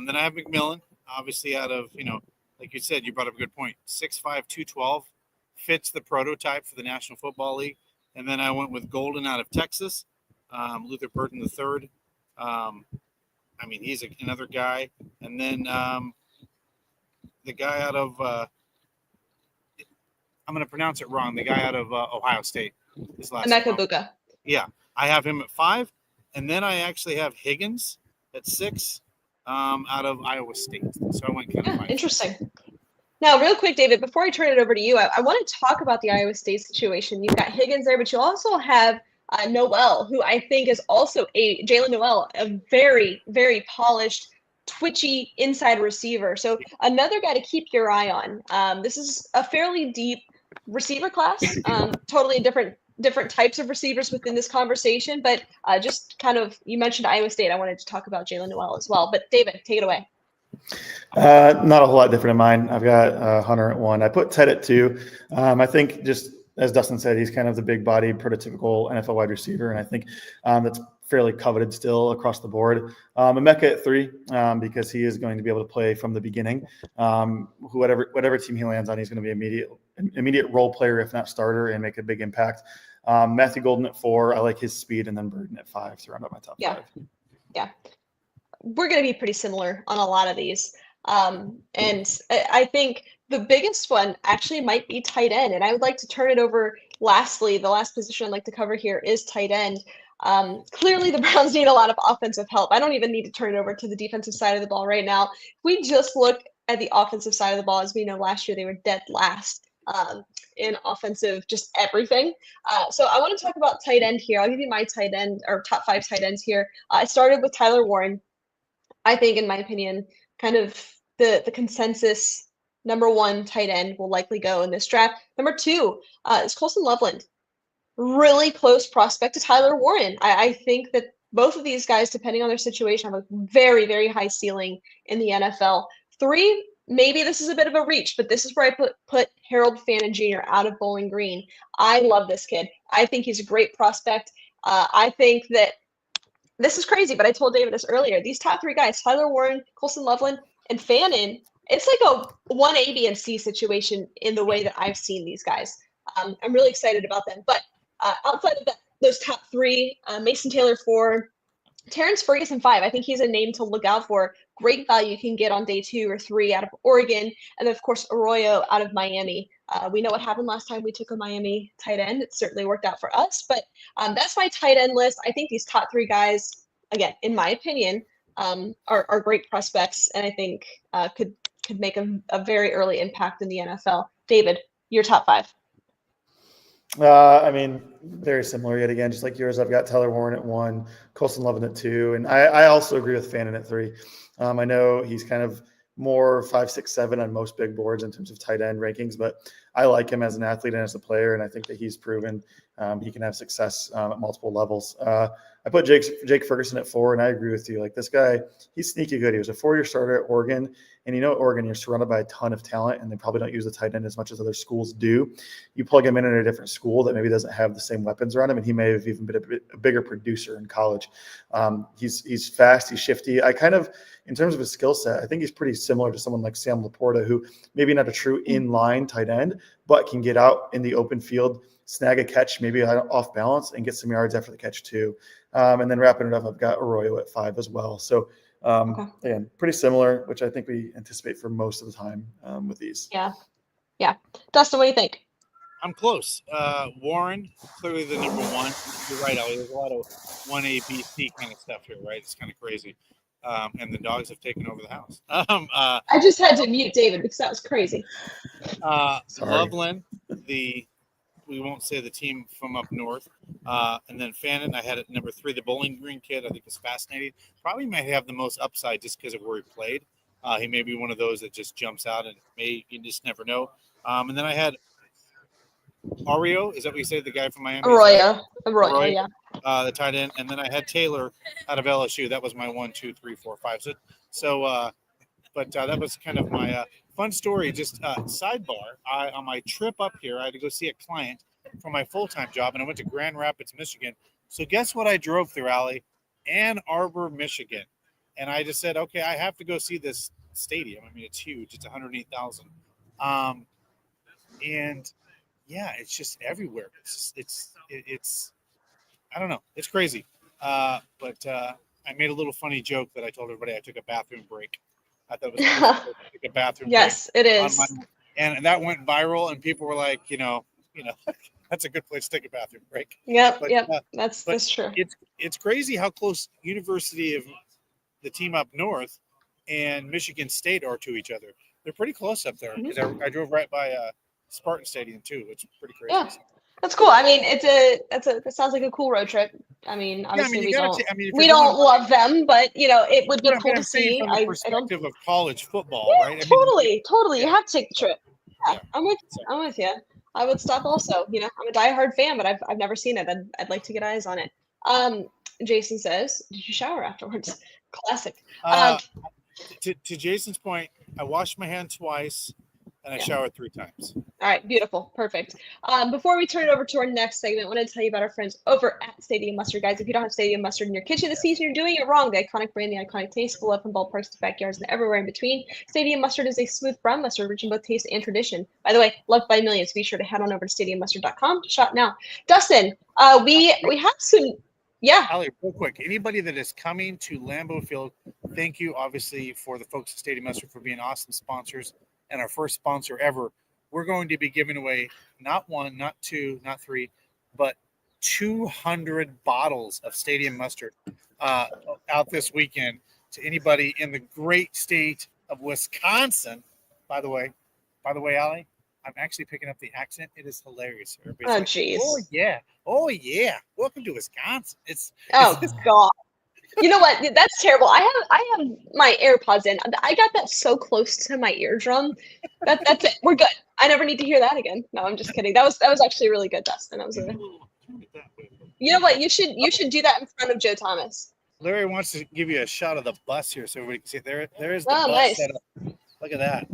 Then I have McMillan, obviously out of, like you said, you brought up a good point, 6'5", 212, fits the prototype for the National Football League. And then I went with Golden out of Texas, Luther Burden the third. He's another guy. And then the guy out of I'm going to pronounce it wrong. The guy out of Ohio State. Emeka Egbuka. Yeah, I have him at 5. And then I actually have Higgins at 6 out of Iowa State. So I went kind of 5. Interesting. Now, real quick, David, before I turn it over to you, I want to talk about the Iowa State situation. You've got Higgins there, but you also have Noel, who I think is also Jalen Noel, a very, very polished, twitchy inside receiver. So another guy to keep your eye on. This is a fairly deep receiver class, totally different types of receivers within this conversation. But just kind of, you mentioned Iowa State. I wanted to talk about Jalen Noel as well. But David, take it away. Not a whole lot different in mine. I've got Hunter at 1. I put Ted at 2. I think just as Dustin said, he's kind of the big body, prototypical NFL wide receiver. And I think that's fairly coveted still across the board. Emeka at 3 because he is going to be able to play from the beginning. Whatever team he lands on, he's going to be immediate role player, if not starter, and make a big impact. Matthew Golden at 4. I like his speed, and then Burden at 5 to round up my top 5. Yeah. We're going to be pretty similar on a lot of these. And I think the biggest one actually might be tight end. And I would like to turn it over. Lastly, the last position I'd like to cover here is tight end. Clearly, the Browns need a lot of offensive help. I don't even need to turn it over to the defensive side of the ball right now. If we just look at the offensive side of the ball, as we know, last year they were dead last in offensive, just everything. So I want to talk about tight end here. I'll give you my tight end or top 5 tight ends here. I started with Tyler Warren. I think, in my opinion, kind of the consensus number 1 tight end will likely go in this draft. Number 2 is Colson Loveland. Really close prospect to Tyler Warren. I think that both of these guys, depending on their situation, have a very, very high ceiling in the NFL. 3, maybe this is a bit of a reach, but this is where I put Harold Fannin Jr. out of Bowling Green. I love this kid. I think he's a great prospect. I think that this is crazy, but I told David this earlier. These top 3 guys, Tyler Warren, Colson Loveland, and Fannin, it's like a 1A, B, and C situation in the way that I've seen these guys. I'm really excited about them. But outside of that, those top three, Mason Taylor 4, Terrence Ferguson 5. I think he's a name to look out for. Great value you can get on day 2 or 3 out of Oregon. And then, of course, Arroyo out of Miami. We know what happened last time we took a Miami tight end. It certainly worked out for us. But that's my tight end list. I think these top 3 guys, again, in my opinion, are great prospects, and I think could make a very early impact in the NFL. David, your top 5. I mean, very similar yet again, just like yours. I've got Tyler Warren at 1, Colson Lovin at 2, and I also agree with Fannin at 3. I know he's kind of more 5, 6, 7 on most big boards in terms of tight end rankings, but I like him as an athlete and as a player, and I think that he's proven he can have success at multiple levels. I put Jake Ferguson at 4, and I agree with you. Like, this guy, he's sneaky good. He was a 4-year starter at Oregon, and at Oregon, you're surrounded by a ton of talent, and they probably don't use the tight end as much as other schools do. You plug him in a different school that maybe doesn't have the same weapons around him, and he may have even been a bigger producer in college. He's fast, he's shifty. I kind of, in terms of his skill set, I think he's pretty similar to someone like Sam Laporta, who maybe not a true inline tight end, but can get out in the open field, snag a catch, maybe off balance, and get some yards after the catch too. And then wrapping it up, I've got Arroyo at 5 as well. So again, pretty similar, which I think we anticipate for most of the time with these. Yeah. Dustin, what do you think? I'm close. Warren, clearly the number 1. You're right, Ellie. There's a lot of 1A, B, C kind of stuff here, right? It's kind of crazy. And the dogs have taken over the house. I just had to mute David because that was crazy. Loveland, we won't say the team from up north. And then Fannin, I had at number 3, the Bowling Green kid. I think is fascinating. Probably might have the most upside just because of where he played. He may be one of those that just jumps out, and you just never know. And then I had Arroyo. Is that what you say? The guy from Miami? Arroyo, yeah. The tight end. And then I had Taylor out of LSU. That was my 1, 2, 3, 4, 5. But that was kind of my fun story. Just sidebar. On my trip up here, I had to go see a client for my full-time job, and I went to Grand Rapids, Michigan. So guess what I drove through, Allie? Ann Arbor, Michigan. And I just said, okay, I have to go see this stadium. I mean, it's huge. It's 108,000. And yeah, it's just everywhere. It's I don't know. It's crazy. But I made a little funny joke that I told everybody I took a bathroom break. I thought it was cool to take a bathroom break. Yes, it is. And that went viral, and people were like, that's a good place to take a bathroom break. Yep. That's true. It's crazy how close University of the team up north and Michigan State are to each other. They're pretty close up there because I drove right by Spartan Stadium too, which is pretty crazy. Yeah, that's cool. I mean, that sounds like a cool road trip. I mean, obviously we don't love them, but it would be cool to see. From the perspective of college football, right? Totally. You have to take the trip. Yeah, I'm with you. I would stop also. I'm a diehard fan, but I've never seen it. I'd like to get eyes on it. Jason says, "Did you shower afterwards?" Classic. To Jason's point, I washed my hand twice. And I showered 3 times. All right, beautiful, perfect. Before we turn it over to our next segment, I want to tell you about our friends over at Stadium Mustard, guys. If you don't have Stadium Mustard in your kitchen this season, you're doing it wrong. The iconic brand, the iconic taste, full of from ballparks to backyards and everywhere in between. Stadium Mustard is a smooth brown mustard, rich in both taste and tradition. By the way, loved by millions. Be sure to head on over to stadiummustard.com to shop now. Dustin, we have some. Yeah. Allie, real quick, anybody that is coming to Lambeau Field, thank you, obviously, for the folks at Stadium Mustard for being awesome sponsors. And our first sponsor ever. We're going to be giving away not 1, not 2, not 3, but 200 bottles of Stadium Mustard out this weekend to anybody in the great state of Wisconsin. By the way, Allie, I'm actually picking up the accent. It is hilarious. Everybody's jeez. Oh yeah. Welcome to Wisconsin. God. You know what? That's terrible. I have my AirPods in. I got that so close to my eardrum. That's it. We're good. I never need to hear that again. No, I'm just kidding. That was actually really good, Dustin. You know what? You should do that in front of Joe Thomas. Larry wants to give you a shot of the bus here so everybody can see it. There is the bus nice. set up. Look at that.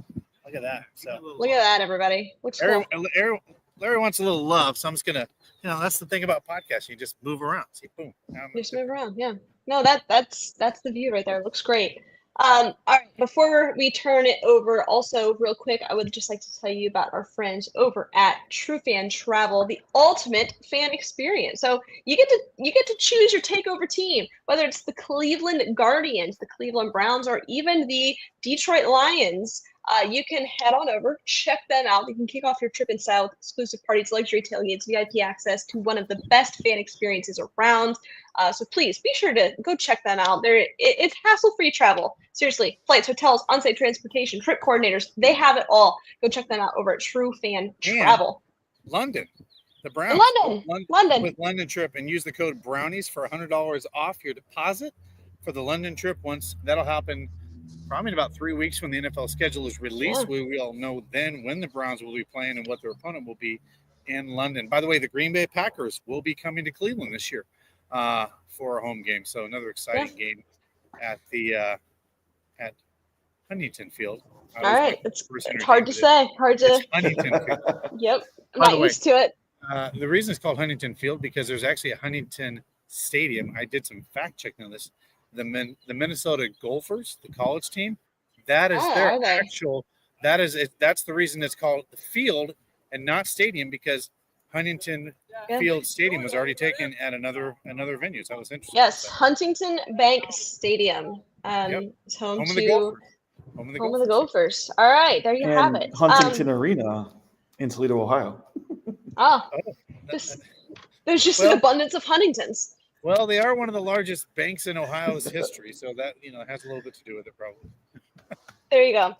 So look at that, everybody. Larry wants a little love, so I'm just gonna, that's the thing about podcasting. You just move around. See, boom. Just move around. Yeah. No, that's the view right there. It looks great. All right, before we turn it over, also real quick, I would just like to tell you about our friends over at True Fan Travel, the ultimate fan experience. So you get to choose your takeover team, whether it's the Cleveland Guardians, the Cleveland Browns, or even the Detroit Lions. You can head on over, check them out. You can kick off your trip in style with exclusive parties, luxury tailgates, VIP access to one of the best fan experiences around. So please be sure to go check them out. It's hassle-free travel. Seriously, flights, hotels, on-site transportation, trip coordinators, they have it all. Go check them out over at True Fan Travel. And London, the Browns. London. With London trip, and use the code Brownies for $100 off your deposit for the London trip. Once that'll happen probably in about 3 weeks when the NFL schedule is released. Yeah. We all know then when the Browns will be playing and what their opponent will be in London. By the way, the Green Bay Packers will be coming to Cleveland this year for a home game. So another exciting game at the at Huntington Field. All right, it's hard to say. It's Huntington Field. Yep, I'm not used to it. The reason it's called Huntington Field because there's actually a Huntington Stadium. I did some fact checking on this. The Minnesota Gophers, the college team, that is their actual. That is it. That's the reason it's called the field and not stadium, because Huntington Field Stadium was already taken at another venue. So that was interesting. Yes, Huntington Bank Stadium is home to home of the Gophers. All right, there you have it. Huntington Arena in Toledo, Ohio. There's just an abundance of Huntingtons. Well, they are one of the largest banks in Ohio's history, so that has a little bit to do with it, probably. There you go.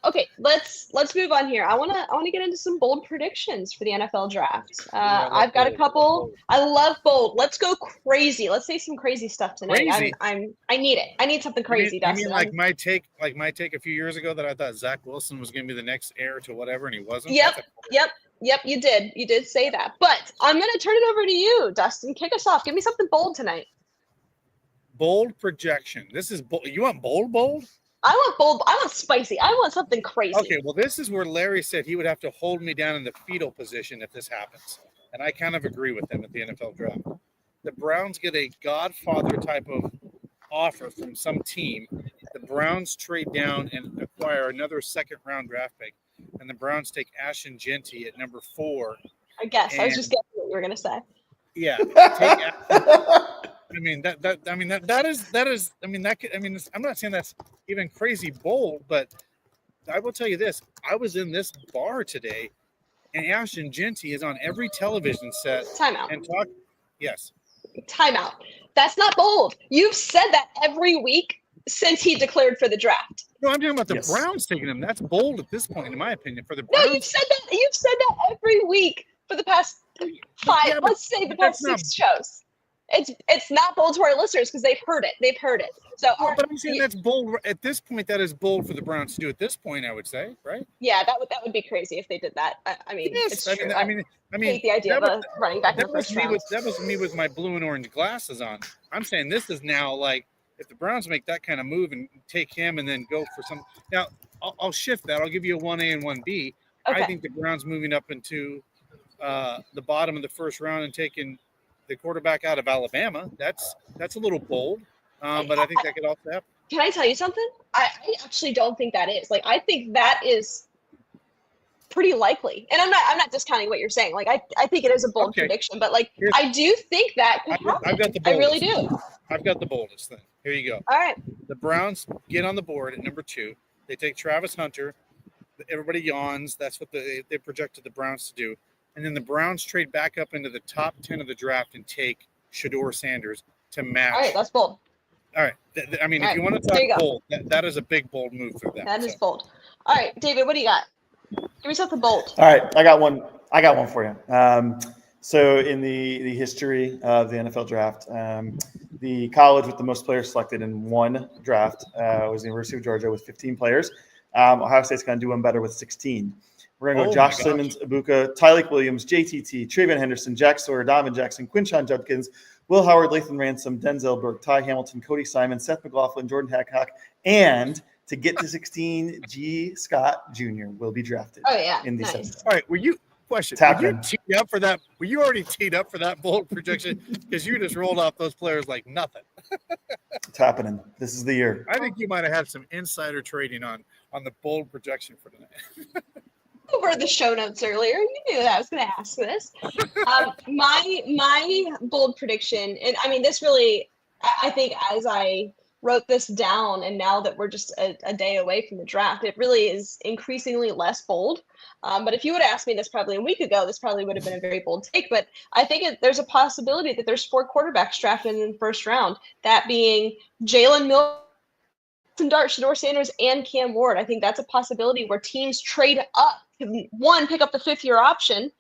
Okay, let's move on here. I wanna get into some bold predictions for the NFL draft. I've got a couple. I love bold. Let's go crazy. Let's say some crazy stuff tonight. Crazy. I need it. I need something crazy. I mean, like my take a few years ago that I thought Zach Wilson was going to be the next heir to whatever, and he wasn't. Yep, you did. You did say that. But I'm going to turn it over to you, Dustin. Kick us off. Give me something bold tonight. Bold projection. This is bold. You want bold? I want bold. I want spicy. I want something crazy. Okay, well, this is where Larry said he would have to hold me down in the fetal position if this happens. And I kind of agree with him at the NFL draft. The Browns get a Godfather type of offer from some team. The Browns trade down and acquire another second-round draft pick. And the Browns take Ashton Genty at number 4. I guess. I was just guessing what you were going to say. Yeah. I'm not saying that's even crazy bold, but I will tell you this. I was in this bar today, and Ashton Genty is on every television set. Timeout. And talk. Yes. Timeout. That's not bold. You've said that every week since he declared for the draft. No, I'm talking about the Browns taking him. That's bold at this point, in my opinion. For the Browns. No, you've said that every week for the past 5. Yeah, let's say the past 6 shows. It's not bold to our listeners because they've heard it. So, but I'm saying that's bold at this point. That is bold for the Browns to do at this point. I would say, right? Yeah, that would be crazy if they did that. I mean, yes, it's true. I mean, hate the idea of a running back in the first round. That was me with my blue and orange glasses on. I'm saying this is now like if the Browns make that kind of move and take him and then go for some. Now I'll shift that. I'll give you a 1A and 1B. Okay. I think the Browns moving up into the bottom of the first round and taking the quarterback out of Alabama. That's a little bold, but I think that could also happen. Can I tell you something? I actually don't think that is. Like, I think that is pretty likely. And I'm not discounting what you're saying. Like, I think it is a bold prediction, but like, I do think that could happen. I've got the boldest. I really do. I've got the boldest thing. Here you go. All right. The Browns get on the board at number 2. They take Travis Hunter. Everybody yawns. That's what they projected the Browns to do. And then the Browns trade back up into the top 10 of the draft and take Shedeur Sanders to match. All right, that's bold. All right. I mean, if you want to talk bold, that is a big, bold move for them. That is bold. All right, David, what do you got? Give me something bold. All right, I got one for you. So in the history of the NFL draft, the college with the most players selected in one draft was the University of Georgia with 15 players. Ohio State's going to do one better with 16. We're going to go Josh Simmons, Ibuka, Tyleik Williams, JTT, Travion Henderson, Jack Sawyer, Donovan Jackson, Quinshon Judkins, Will Howard, Lathan Ransom, Denzel Burke, Ty Hamilton, Cody Simon, Seth McLaughlin, Jordan Hancock, and to get to 16, G. Scott Jr. will be drafted in December. All right, Question: It's Were happening. you teed up for that? Were you already teed up for that bold projection? Because you just rolled off those players like nothing. It's happening. This is the year. I think you might have had some insider trading on the bold projection for tonight. Over the show notes earlier. You knew that I was going to ask this. My bold prediction, and I mean, this really, I think as I wrote this down, and now that we're just a day away from the draft, it really is increasingly less bold. But if you would have asked me this probably a week ago, this probably would have been a very bold take. But I think there's a possibility that there's 4 quarterbacks drafted in the first round, that being Jalen Mills, Dart, Shador Sanders, and Cam Ward. I think that's a possibility where teams trade up to, one, pick up the 5th-year option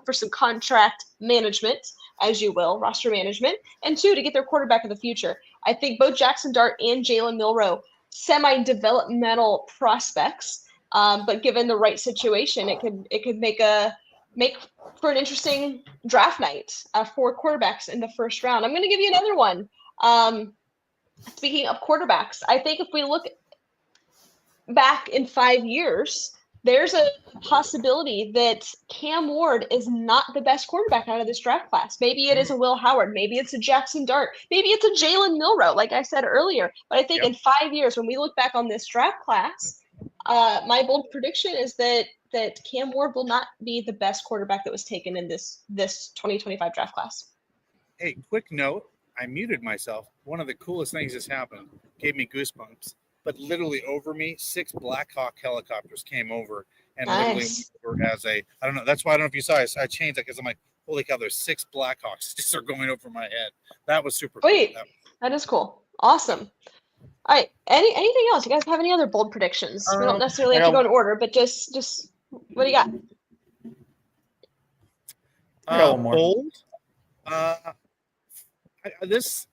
for some contract management, as you will, roster management, and 2, to get their quarterback of the future. I think both Jackson Dart and Jalen Milroe, semi-developmental prospects, but given the right situation, it could make for an interesting draft night. 4 quarterbacks in the first round. I'm going to give you another one. Speaking of quarterbacks, I think if we look back in 5 years, there's a possibility that Cam Ward is not the best quarterback out of this draft class. Maybe it is a Will Howard. Maybe it's a Jackson Dart. Maybe it's a Jalen Milroe, like I said earlier. But I think in 5 years, when we look back on this draft class, my bold prediction is that Cam Ward will not be the best quarterback that was taken in this 2025 draft class. Hey, quick note. I muted myself. One of the coolest things that's happened, gave me goosebumps, but literally over me, 6 Black Hawk helicopters came over and literally were as I don't know. That's why I don't know if you saw it. I changed it because I'm like, holy cow, there's 6 Black Hawks just are going over my head. That was super cool. That is cool. Awesome. All right. Anything else? You guys have any other bold predictions? We don't necessarily have to go in order, but just what do you got? I got one more. Bold. This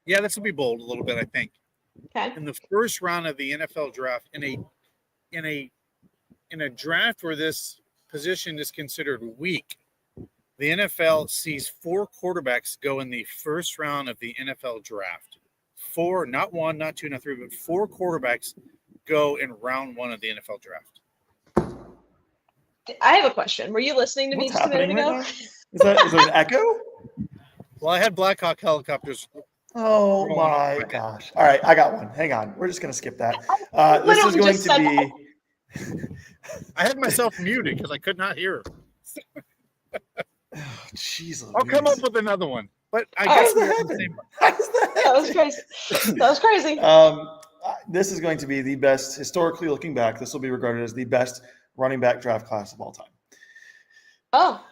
will be bold a little bit, I think. Okay. In the first round of the NFL draft, in a draft where this position is considered weak, the NFL sees 4 quarterbacks go in the first round of the NFL draft. 4, not 1, not 2, not 3, but 4 quarterbacks go in round 1 of the NFL draft. I have a question. Were you listening to me just a minute ago? Right is there an echo? Well, I had Black Hawk helicopters. Oh my gosh. All right, I got one. Hang on. We're just going to skip that. This is going to be I had myself muted because I could not hear. Jeez. I'll come up with another one. But I guess that was crazy. That was crazy. This is going to be the best, historically looking back, this will be regarded as the best running back draft class of all time. Oh.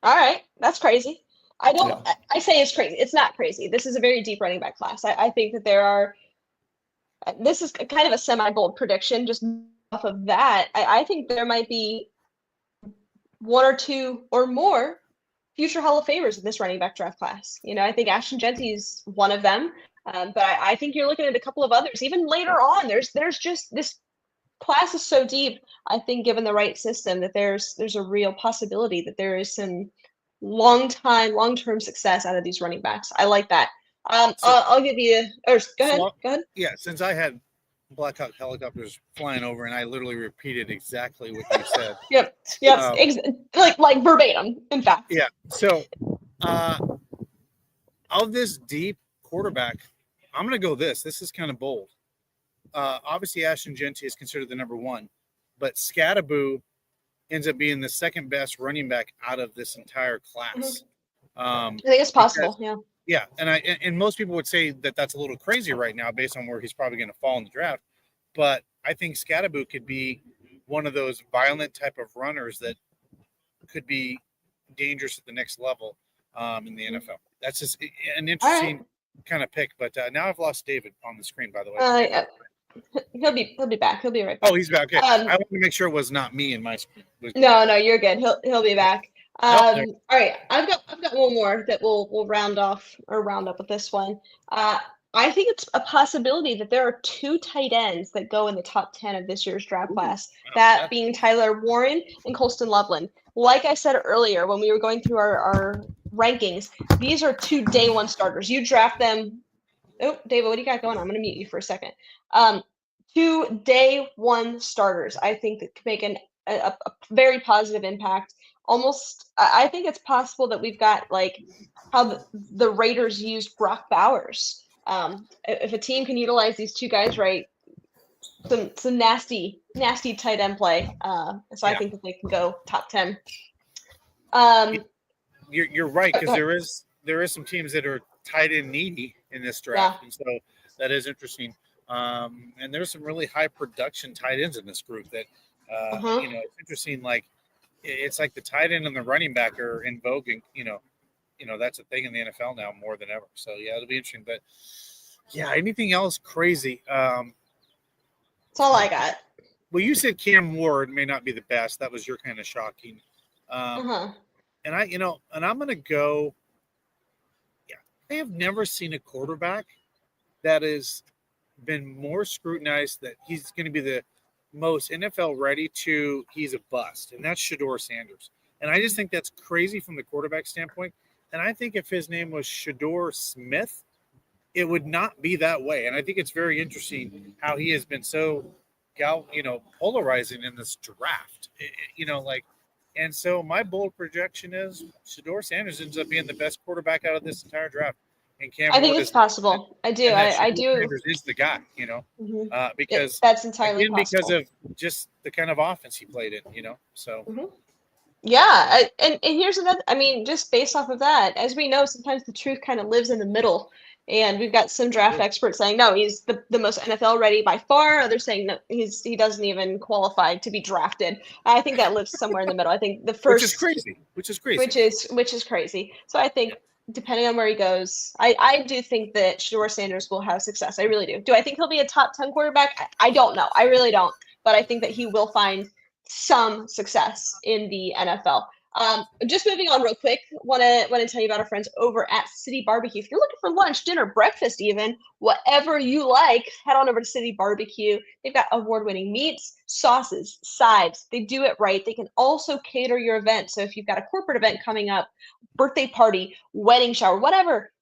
All right. That's crazy. I say it's crazy. It's not crazy. This is a very deep running back class. I think that this is kind of a semi-bold prediction just off of that. I think there might be 1 or 2 or more future Hall of Famers in this running back draft class. I think Ashton Jeanty is one of them. But I think you're looking at a couple of others. Even later on, there's just this class is so deep. I think given the right system that there's a real possibility that there is some long-term success out of these running backs. I like that. I'll give you. Or go ahead. Yeah, since I had Black Hawk helicopters flying over, and I literally repeated exactly what you said. Yep. Like verbatim, in fact. Yeah. So, of this deep quarterback, I'm going to go this. This is kind of bold. Obviously, Ashton Jeanty is considered the number 1, but Scattaboo ends up being the second best running back out of this entire class. I think it's possible. Yeah, and most people would say that that's a little crazy right now based on where he's probably going to fall in the draft. But I think Scattaboo could be one of those violent type of runners that could be dangerous at the next level in the NFL. That's just an interesting kind of pick. But now I've lost David on the screen, by the way. He'll be back. He'll be right back. Oh, he's back. Okay. I wanted to make sure it was not me in my screen. No, you're good. He'll be back. All right. I've got one more that we'll round up with this one. I think it's a possibility that there are 2 tight ends that go in the top 10 of this year's draft class. That being Tyler Warren and Colston Loveland. Like I said earlier, when we were going through our rankings, these are 2 day 1 starters. You draft them. Oh, David, what do you got going on? I'm going to mute you for a second. 2 day 1 starters, I think, that could make a very positive impact. Almost, I think it's possible that we've got like how the Raiders used Brock Bowers. If a team can utilize these two guys right, some nasty tight end play. So I Yeah, think that they can go top 10. you're right, because Go ahead. there is some teams that are tight end needy in this Yeah. draft, and so that is interesting. And there's some really high production tight ends in this group that Uh-huh. it's interesting. Like it's like the tight end and the running back are in vogue, and that's a thing in the NFL now more than ever. So yeah, it'll be interesting. But yeah, anything else crazy? That's all I got. Well, you said Cam Ward may not be the best. That was your kind of shocking. Uh-huh. And I'm going to go. Yeah, I have never seen a quarterback that has been more scrutinized that he's going to be the most NFL ready to he's a bust, and that's Shedeur Sanders. And I just think that's crazy from the quarterback standpoint. And I think if his name was Shedeur Smith, it would not be that way. And I think it's very interesting how he has been so polarizing in this draft. And so my bold projection is Shedeur Sanders ends up being the best quarterback out of this entire draft. And Cam I think Ward it's possible. I do. and that I Shedeur do. Sanders is the guy, Mhm. because That's entirely again, possible. because of just the kind of offense he played in, So Yeah, and here's another. I mean, just based off of that, as we know, sometimes the truth kind of lives in the middle. And we've got some draft experts saying no, he's the most NFL ready by far. Others saying no, he doesn't even qualify to be drafted. I think that lives somewhere in the middle. I think the which is first, crazy. which is crazy. So I think depending on where he goes, I do think that Shedeur Sanders will have success. I really do. Do I think he'll be a top 10 quarterback? I don't know. I really don't. But I think that he will find some success in the NFL. Just moving on real quick, want to tell you about our friends over at City Barbecue. If you're looking for lunch, dinner, breakfast, even whatever you like, head on over to City Barbecue. They've got award-winning meats, sauces, sides. They do it right. They can also cater your event. So if you've got a corporate event coming up, birthday party, wedding shower, whatever,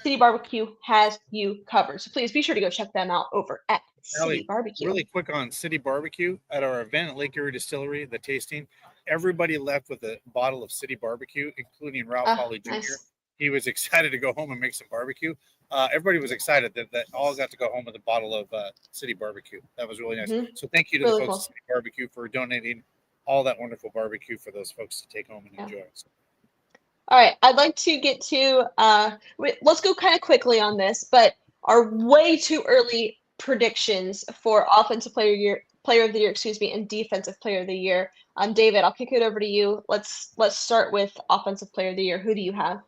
City Barbecue has you covered. So please be sure to go check them out over at City Ellie, Barbecue. really quick on City Barbecue at our event at Lake Erie Distillery, the tasting. Everybody left with a bottle of City Barbecue, including Ralph Hawley Jr. Nice. He was excited to go home and make some barbecue. Everybody was excited that all got to go home with a bottle of City Barbecue. That was really nice. Mhm. So thank you to Really the folks cool. at City Barbecue for donating all that wonderful barbecue for those folks to take home and Yeah. enjoy. All right, I'd like to get to let's go kind of quickly on this, but our way too early predictions for offensive player of the year, excuse me, and defensive player of the year. David, I'll kick it over to you. Let's start with offensive player of the year. Who do you have?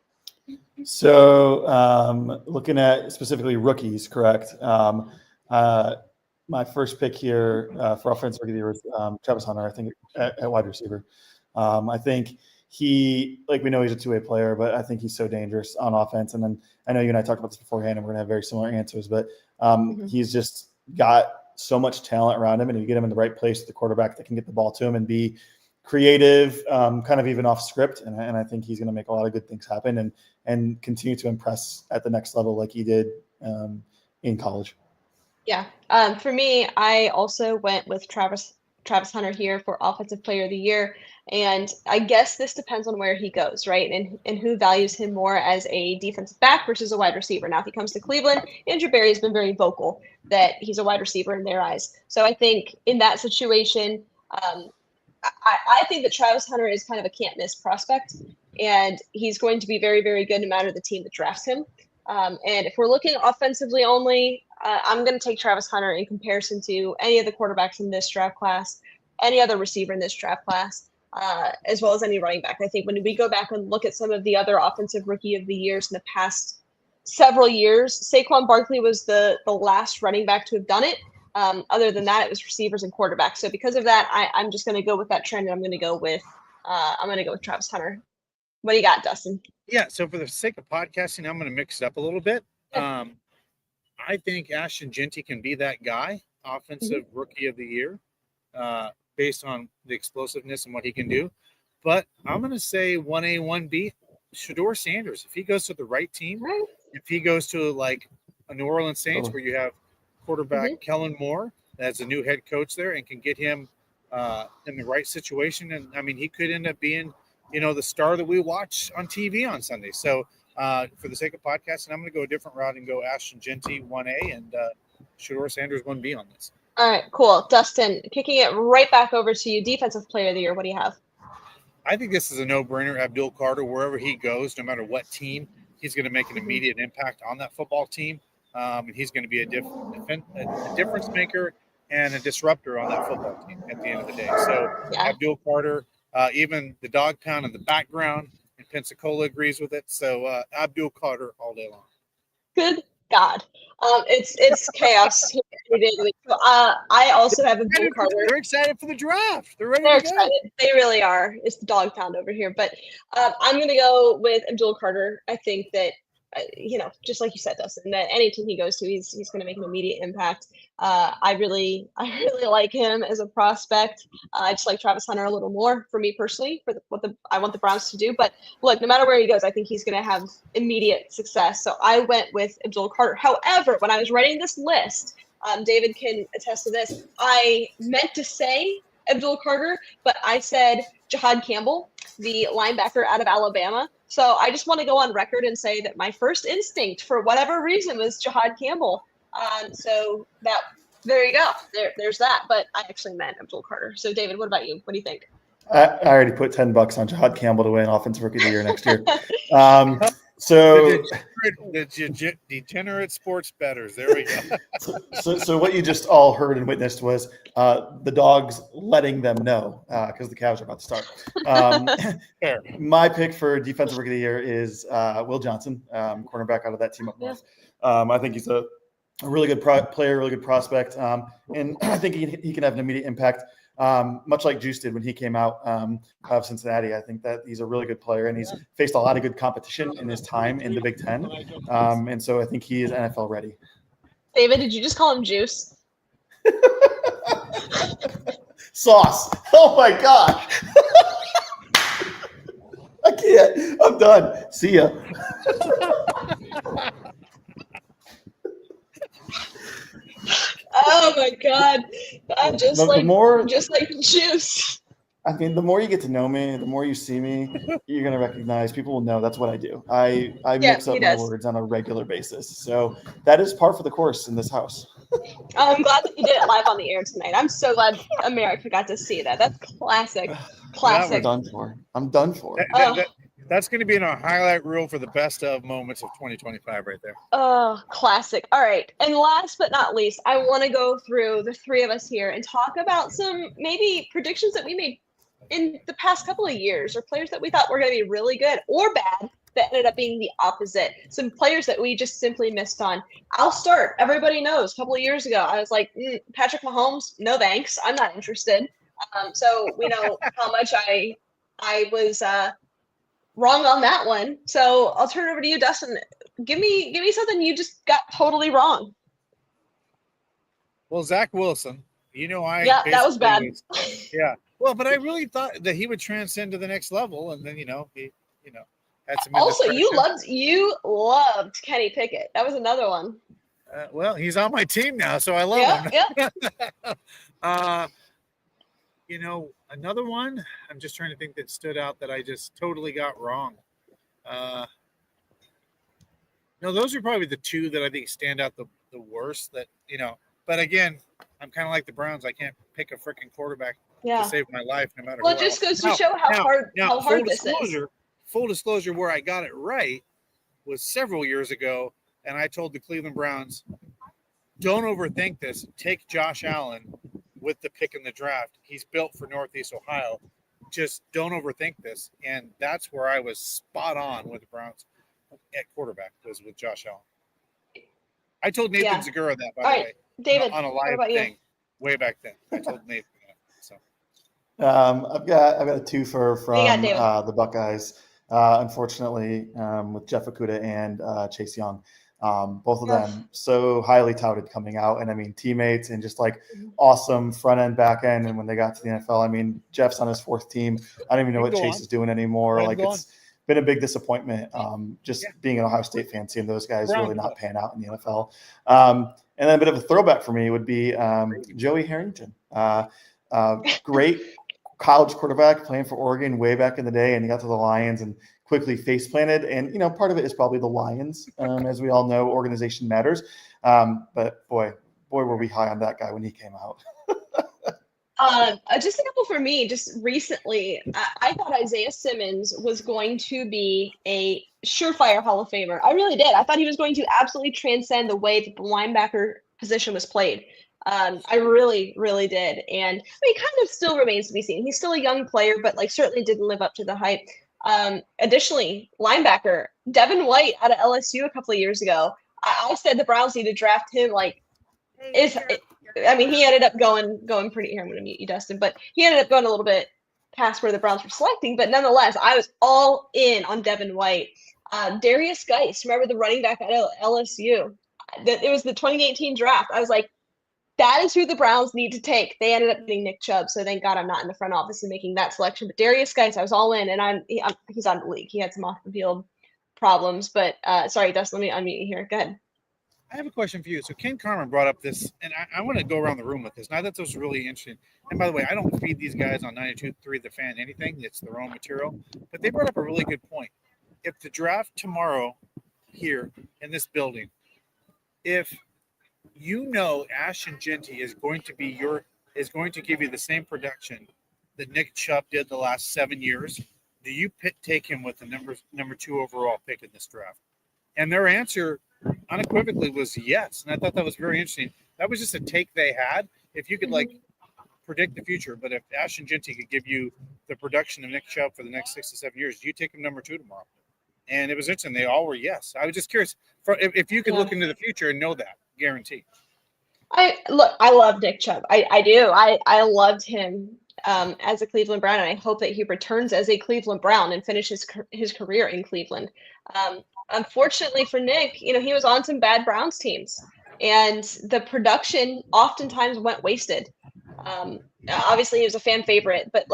So looking at specifically rookies, correct? My first pick here for offensive rookie of the year was Travis Hunter, I think, at wide receiver. I think we know he's a two-way player, but I think he's so dangerous on offense. And then I know you and I talked about this beforehand, and we're going to have very similar answers, but he's just got so much talent around him, and if you get him in the right place with the quarterback that can get the ball to him and be creative, kind of even off script. And I think he's going to make a lot of good things happen and continue to impress at the next level like he did in college. Yeah. For me, I also went with Travis Hunter here for offensive player of the year. And I guess this depends on where he goes, right? And who values him more as a defensive back versus a wide receiver. Now, if he comes to Cleveland, Andrew Berry has been very vocal that he's a wide receiver in their eyes. So I think in that situation, I think that Travis Hunter is kind of a can't miss prospect, and he's going to be very, very good no matter the team that drafts him. And if we're looking offensively only, I'm going to take Travis Hunter in comparison to any of the quarterbacks in this draft class, any other receiver in this draft class, as well as any running back. I think when we go back and look at some of the other offensive rookie of the years in the past several years, Saquon Barkley was the last running back to have done it. Other than that, it was receivers and quarterbacks. So because of that, I'm just going to go with that trend, and I'm going to go with Travis Hunter. What do you got, Dustin? Yeah. So for the sake of podcasting, I'm going to mix it up a little bit. I think Ashton Jeanty can be that guy, offensive rookie of the year, based on the explosiveness and what he can do. But I'm going to say 1A, 1B, Shedeur Sanders. If he goes to the right team, if he goes to like a New Orleans Saints where you have quarterback Kellen Moore as a new head coach there and can get him in the right situation. And I mean, he could end up being, the star that we watch on TV on Sunday. So for the sake of podcasting, I'm going to go a different route and go Ashton Genty 1A and Shador Sanders 1B on this. All right, cool. Dustin, kicking it right back over to you. Defensive player of the year. What do you have? I think this is a no-brainer. Abdul Carter, wherever he goes, no matter what team, he's going to make an immediate impact on that football team. And he's going to be a difference maker and a disruptor on that football team at the end of the day. So Abdul Carter, even the dog pound in the background in Pensacola agrees with it. So Abdul Carter all day long. Good God. It's chaos here daily. So, I also have Abdul Carter. They're excited for the draft. They're ready They're to go. excited. They really are. It's the dog pound over here. But I'm going to go with Abdul Carter. I think that, just like you said, Dustin, that any team he goes to, he's going to make an immediate impact. I really like him as a prospect. I just like Travis Hunter a little more for me personally, for what I want the Browns to do. But look, no matter where he goes, I think he's going to have immediate success. So I went with Abdul Carter. However, when I was writing this list, David can attest to this, I meant to say Abdul Carter, but I said Jahad Campbell, the linebacker out of Alabama. So I just want to go on record and say that my first instinct, for whatever reason, was Jahad Campbell. So there you go. There's that. But I actually meant Abdul Carter. So David, what about you? What do you think? I already put $10 on Jahad Campbell to win Offensive Rookie of the Year next year. So the degenerate sports bettors. There we go. So what you just all heard and witnessed was the dogs letting them know because the Cavs are about to start. My pick for Defensive Rookie of the Year is Will Johnson, cornerback out of that team up north. I think he's a really good player, really good prospect, and I think he can have an immediate impact. Much like Juice did when he came out of Cincinnati. I think that he's a really good player, and he's faced a lot of good competition in his time in the Big Ten. And so I think he is NFL ready. David, did you just call him Juice? Sauce. Oh, my gosh. I can't. I'm done. See ya. Oh my God! Just like Juice. I mean, the more you get to know me, the more you see me, you're gonna recognize. People will know that's what I do. I mix up my words on a regular basis, so that is par for the course in this house. I'm glad that you did it live on the air tonight. I'm so glad America got to see that. That's classic. Classic. I'm done for. I'm done for. That's going to be in our highlight reel for the best of moments of 2025 right there. Oh, classic. All right. And last but not least, I want to go through the three of us here and talk about some maybe predictions that we made in the past couple of years, or players that we thought were going to be really good or bad that ended up being the opposite. Some players that we just simply missed on. I'll start. Everybody knows a couple of years ago, I was like, Patrick Mahomes, no thanks. I'm not interested. So we know how much I was wrong on that one. So I'll turn it over to you, Dustin. Give me something you just got totally wrong. Well, Zach Wilson, that was bad. Yeah. Well, but I really thought that he would transcend to the next level, and then he had some. Also, you loved Kenny Pickett. That was another one. Well, he's on my team now, so I love him. Yeah. Another one, I'm just trying to think that stood out that I just totally got wrong. No, those are probably the two that I think stand out the worst but again, I'm kind of like the Browns. I can't pick a freaking quarterback to save my life no matter what. Well, it just goes to show how hard this is. Full disclosure, where I got it right was several years ago, and I told the Cleveland Browns, don't overthink this. Take Josh Allen with the pick in the draft. He's built for Northeast Ohio. Just don't overthink this. And that's where I was spot on with the Browns at quarterback, was with Josh Allen. I told Nathan Zagura that, by the way. David, on a live thing way back then. I told Nathan that. So I've got a twofer from the Buckeyes. Unfortunately, with Jeff Okudah and Chase Young. Both of them so highly touted coming out, and I mean teammates and just like awesome front end, back end. And when they got to the NFL, I mean Jeff's on his fourth team. I don't even know what Chase is doing anymore. It's been a big disappointment. Just being an Ohio State fan, seeing those guys really not pan out in the NFL. And then a bit of a throwback for me would be Joey Harrington. Great college quarterback playing for Oregon way back in the day, and he got to the Lions and quickly face planted. And part of it is probably the Lions, as we all know, organization matters. But boy, were we high on that guy when he came out. Just a couple for me. Just recently, I thought Isaiah Simmons was going to be a surefire Hall of Famer. I really did. I thought he was going to absolutely transcend the way that the linebacker position was played. I really, really did. And I mean, kind of still remains to be seen. He's still a young player, but certainly didn't live up to the hype. Additionally, linebacker Devin White out of LSU a couple of years ago. I said the Browns need to draft him. He ended up going pretty. Here, I'm going to mute you, Dustin. But he ended up going a little bit past where the Browns were selecting. But nonetheless, I was all in on Devin White. Darius Geis, remember the running back out of LSU? It was the 2018 draft. I was like, that is who the Browns need to take. They ended up getting Nick Chubb, so thank God I'm not in the front office and making that selection. But Darius Geis, I was all in, and he's on the league. He had some off the field problems, but sorry, Dustin, let me unmute you here. Go ahead. I have a question for you. So Ken Carmen brought up this, and I want to go around the room with this. And I thought this was really interesting. And by the way, I don't feed these guys on 92.3 The Fan anything. It's their own material. But they brought up a really good point. If the draft tomorrow here in this building, if Ashton Jeanty is going to give you the same production that Nick Chubb did the last 7 years, do you take him with the number 2 overall pick in this draft? And their answer unequivocally was yes. And I thought that was very interesting. That was just a take they had. If you could predict the future, but if Ashton Jeanty could give you the production of Nick Chubb for the next 6 to 7 years, do you take him number 2 tomorrow? And it was interesting. They all were yes. I was just curious if you could look into the future and know that, guarantee. I love Nick Chubb. I do. I loved him as a Cleveland Brown, and I hope that he returns as a Cleveland Brown and finishes his career in Cleveland. Unfortunately for Nick, he was on some bad Browns teams, and the production oftentimes went wasted. Obviously, he was a fan favorite, but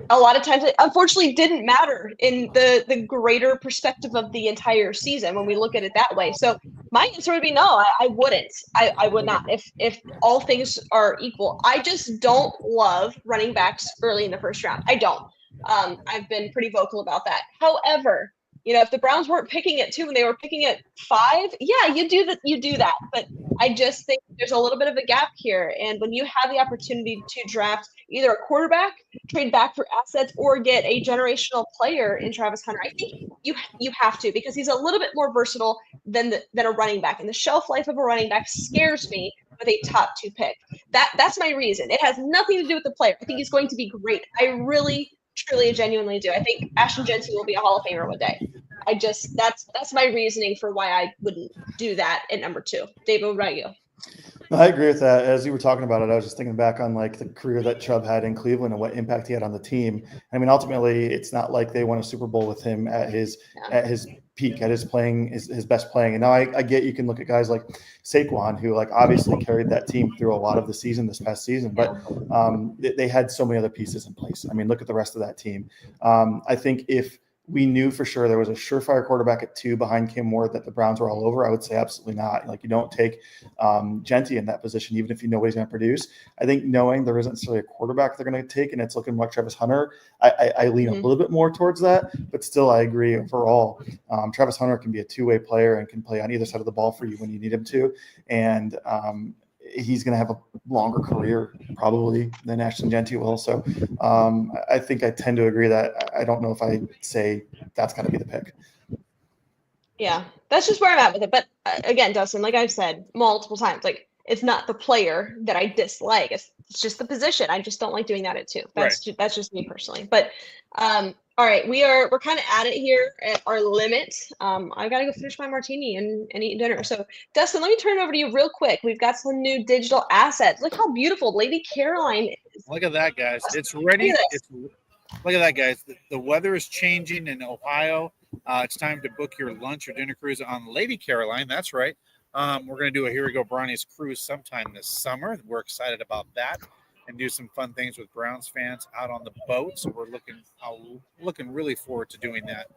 a lot of times it unfortunately didn't matter in the greater perspective of the entire season when we look at it that way. So my answer would be no, I wouldn't. I would not. If all things are equal, I just don't love running backs early in the first round. I don't. I've been pretty vocal about that. However, if the Browns weren't picking at 2 and they were picking at 5, yeah, you do that. But I just think there's a little bit of a gap here. And when you have the opportunity to draft either a quarterback, trade back for assets, or get a generational player in Travis Hunter, I think you have to, because he's a little bit more versatile than a running back. And the shelf life of a running back scares me with a top 2 pick. That's my reason. It has nothing to do with the player. I think he's going to be great. I really, truly and genuinely do. I think Ashton Jeanty will be a Hall of Famer one day. That's my reasoning for why I wouldn't do that at number 2. Dave, what about you? No, I agree with that. As you were talking about it, I was just thinking back on the career that Chubb had in Cleveland and what impact he had on the team. I mean, ultimately, it's not like they won a Super Bowl with him at his peak, at his best playing. And now I get you can look at guys like Saquon, who obviously carried that team through a lot of the season this past season, but they had so many other pieces in place. I mean, look at the rest of that team. I think if we knew for sure there was a surefire quarterback at 2 behind Cam Ward that the Browns were all over, I would say absolutely not. You don't take Jeanty in that position, even if you know what he's going to produce. I think knowing there isn't necessarily a quarterback they're going to take, and it's looking like Travis Hunter, I lean a little bit more towards that. But still, I agree overall. Travis Hunter can be a 2-way player and can play on either side of the ball for you when you need him to. And he's going to have a longer career probably than Ashton Jeanty will. So I think I tend to agree that I don't know if I say that's got to be the pick. Yeah, that's just where I'm at with it. But again, Dustin, like I've said multiple times, it's not the player that I dislike. It's just the position. I just don't like doing that at 2. That's just me personally. But all right, we're kind of at it here at our limit. I got to go finish my martini and eat dinner. So Dustin, let me turn it over to you real quick. We've got some new digital assets. Look how beautiful Lady Caroline is. Look at that, guys. It's ready. Look at that, guys. The weather is changing in Ohio. It's time to book your lunch or dinner cruise on Lady Caroline. That's right. We're going to do a Here We Go Brownies cruise sometime this summer. We're excited about that and do some fun things with Browns fans out on the boat. So we're looking really forward to doing that.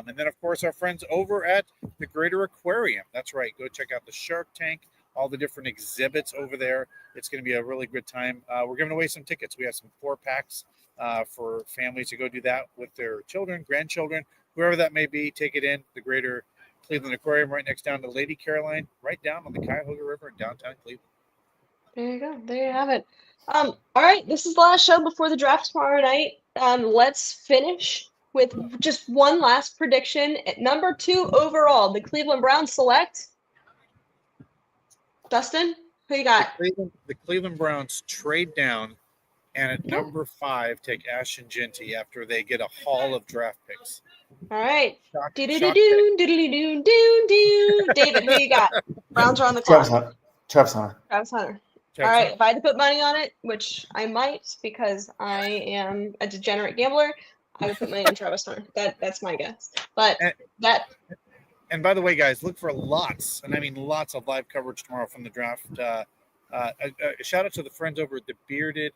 And then, of course, our friends over at the Greater Aquarium. That's right. Go check out the Shark Tank, all the different exhibits over there. It's going to be a really good time. We're giving away some tickets. We have some 4-packs for families to go do that with their children, grandchildren, whoever that may be. Take it in the greater Cleveland Aquarium, right next down to Lady Caroline, right down on the Cuyahoga River in downtown Cleveland. There you go. There you have it. All right, this is the last show before the draft tomorrow night. Let's finish with just one last prediction. At number 2 overall, the Cleveland Browns select Dustin. Who you got? The Cleveland Browns trade down, and at number 5 take Ashton Genty after they get a haul of draft picks. All right. Shock David, who you got? Browns are on the clock. Travis Hunter. Travis Hunter. All right. If I had to put money on it, which I might because I am a degenerate gambler, I would put money on Travis Hunter. That's my guess. But And by the way, guys, look for lots, and I mean lots of live coverage tomorrow from the draft. A shout out to the friends over at the Bearded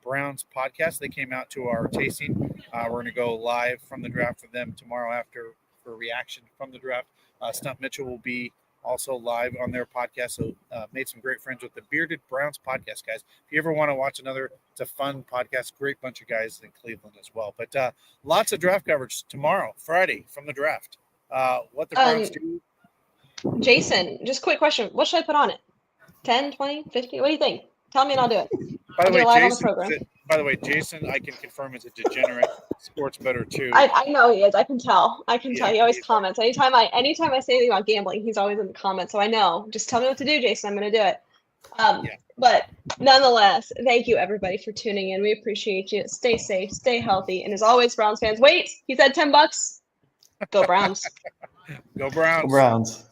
Browns podcast. They came out to our tasting. We're going to go live from the draft for them tomorrow after for reaction from the draft. Stump Mitchell will be also live on their podcast. So made some great friends with the Bearded Browns podcast, guys. If you ever want to watch another, it's a fun podcast. Great bunch of guys in Cleveland as well. But lots of draft coverage tomorrow, Friday, from the draft. What the Browns do. Jason, just quick question. What should I put on it? 10, 20, 50? What do you think? Tell me and I'll do it. By the way, Jason, I can confirm is a degenerate sports bettor too. I know he is. I can tell. He always comments. Anytime I say anything about gambling, he's always in the comments. So I know. Just tell me what to do, Jason. I'm going to do it. But nonetheless, thank you everybody for tuning in. We appreciate you. Stay safe, stay healthy, and as always, Browns fans. Wait, he said $10. Go Browns. Go Browns. Go Browns.